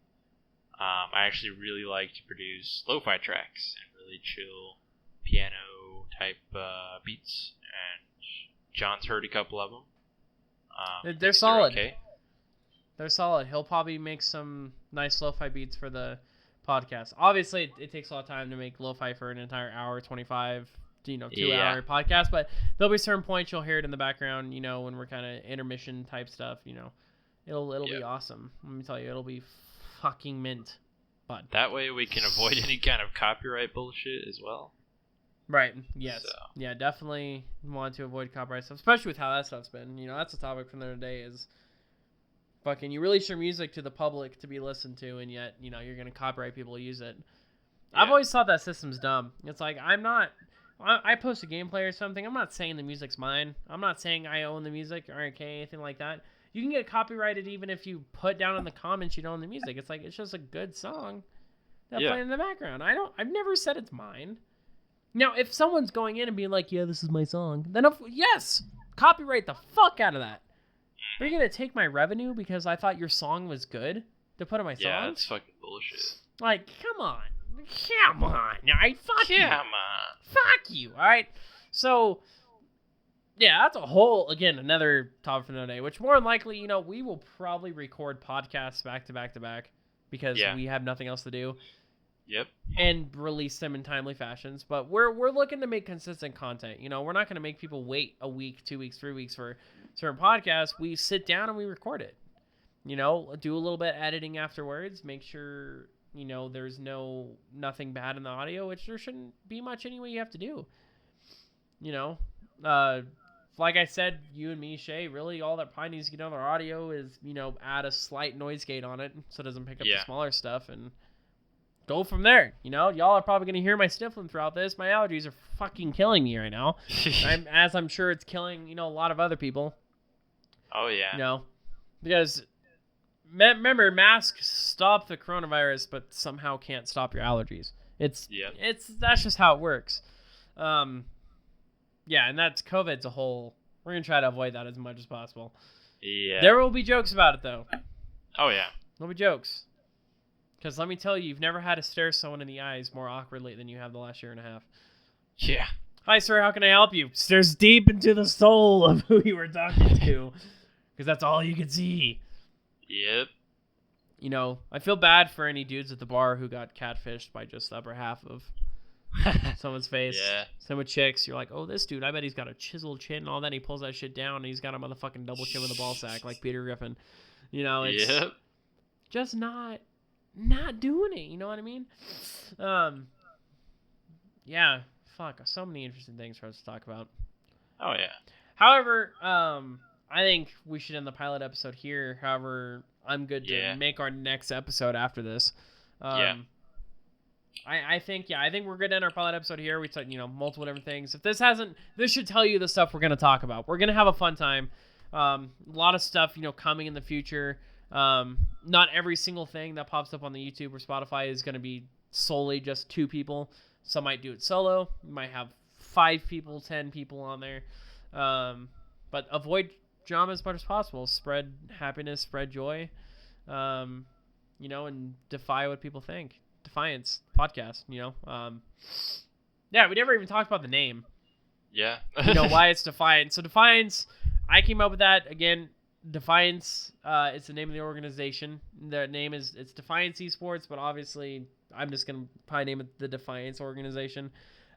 I actually really like to produce lo-fi tracks and really chill piano type beats. And John's heard a couple of them. They're solid. Okay. They're solid. He'll probably make some nice lo-fi beats for the podcast. Obviously, it takes a lot of time to make lo-fi for an entire hour, 25, 2-hour podcast. But there'll be certain points you'll hear it in the background, when we're kind of intermission type stuff. It'll be awesome. Let me tell you, it'll be fucking mint. But that way we can avoid any kind of copyright bullshit as well. Right. Yes. So. Yeah. Definitely want to avoid copyright stuff, especially with how that stuff's been. That's a topic from the other day. Is fucking you release your music to the public to be listened to, and yet you're gonna copyright people who use it. Yeah. I've always thought that system's dumb. It's like I post a gameplay or something. I'm not saying the music's mine. I'm not saying I own the music or anything like that. You can get copyrighted even if you put down in the comments you don't own the music. It's like, it's just a good song that playing in the background. I've never said it's mine. Now, if someone's going in and being like, yeah, this is my song, then yes, copyright the fuck out of that. Are you going to take my revenue because I thought your song was good to put on my song? Yeah, that's fucking bullshit. Like, come on. Come on. All right, fuck you. Come on. Fuck you. All right. So, yeah, that's another topic for another day, which more than likely, we will probably record podcasts back to back to back because we have nothing else to do. Yep. And release them in timely fashions. But we're looking to make consistent content. We're not going to make people wait a week, 2 weeks, 3 weeks for certain podcasts. We sit down and we record it. Do a little bit of editing afterwards. Make sure, there's nothing bad in the audio, which there shouldn't be much anyway you have to do. Like I said, you and me, Shay, really all that probably needs to get on our audio is, add a slight noise gate on it so it doesn't pick up the smaller stuff and go from there. Y'all are probably going to hear my sniffling throughout this. My allergies are fucking killing me right now. I'm sure it's killing, a lot of other people. Oh, yeah. Because remember, masks stop the coronavirus, but somehow can't stop your allergies. Yep. That's just how it works. Yeah, and that's COVID's a whole. We're gonna try to avoid that as much as possible. Yeah. There will be jokes about it though. Oh yeah. There'll be jokes. Because let me tell you, you've never had to stare someone in the eyes more awkwardly than you have the last year and a half. Yeah. Hi, sir. How can I help you? Stares deep into the soul of who you were talking to, because that's all you can see. Yep. You know, I feel bad for any dudes at the bar who got catfished by just the upper half of someone's face. Yeah. Same with chicks. You're like, oh, this dude, I bet he's got a chiseled chin and all that. And he pulls that shit down and he's got a motherfucking double chin with a ball sack like Peter Griffin. You know, it's just not doing it. You know what I mean? Yeah. Fuck. So many interesting things for us to talk about. Oh yeah. However, I think we should end the pilot episode here. However, I'm good to make our next episode after this. Yeah. I think we're good to end our pilot episode here. We said, multiple different things. If this should tell you the stuff we're going to talk about. We're going to have a fun time. A lot of stuff, coming in the future. Not every single thing that pops up on the YouTube or Spotify is going to be solely just 2 people. Some might do it solo. You might have 5 people, 10 people on there. But avoid drama as much as possible. Spread happiness, spread joy, and defy what people think. Defiance podcast, Yeah, we never even talked about the name. Yeah. Why it's Defiance. So Defiance, I came up with that. Again, Defiance, it's the name of the organization. The name it's Defiance Esports, but obviously I'm just going to probably name it the Defiance organization.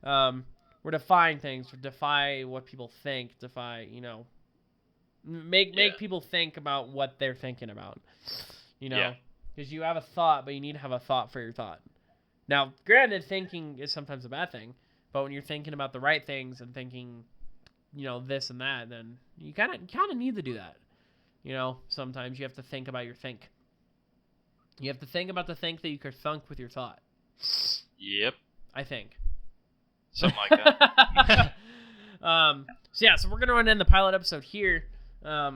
We're defying things. We defy what people think. Defy, make people think about what they're thinking about. Because you have a thought, but you need to have a thought for your thought. Now, granted, thinking is sometimes a bad thing, but when you're thinking about the right things and thinking, this and that, then you kind of need to do that. Sometimes you have to think about your think. You have to think about the think that you could thunk with your thought. Yep. I think. Something like that. So we're going to end the pilot episode here. For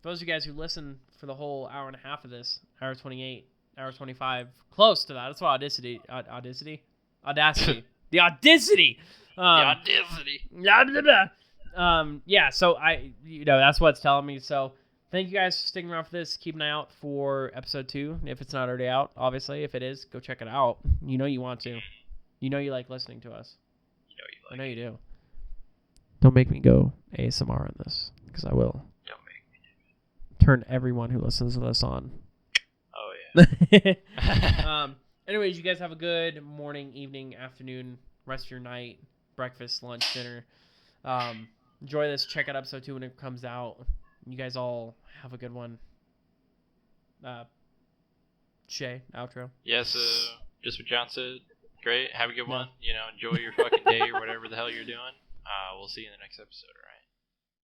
those of you guys who listen for the whole hour and a half of this, hour 28, hour 25, close to that. That's what Audacity. The Audacity. The audacity. Yeah, so that's what it's telling me. So thank you guys for sticking around for this. Keep an eye out for episode 2. If it's not already out, obviously. If it is, go check it out. You want to. You like listening to us. I know you do. Don't make me go ASMR on this, because I will. Don't make me do it. Turn everyone who listens to this on. Oh, yeah. Anyways, you guys have a good morning, evening, afternoon, rest of your night, breakfast, lunch, dinner. Enjoy this. Check out episode 2 when it comes out. You guys all have a good one. Shay, outro. Yeah, so just what John said. Great. Have a good one. Enjoy your fucking day or whatever the hell you're doing. We'll see you in the next episode, all right?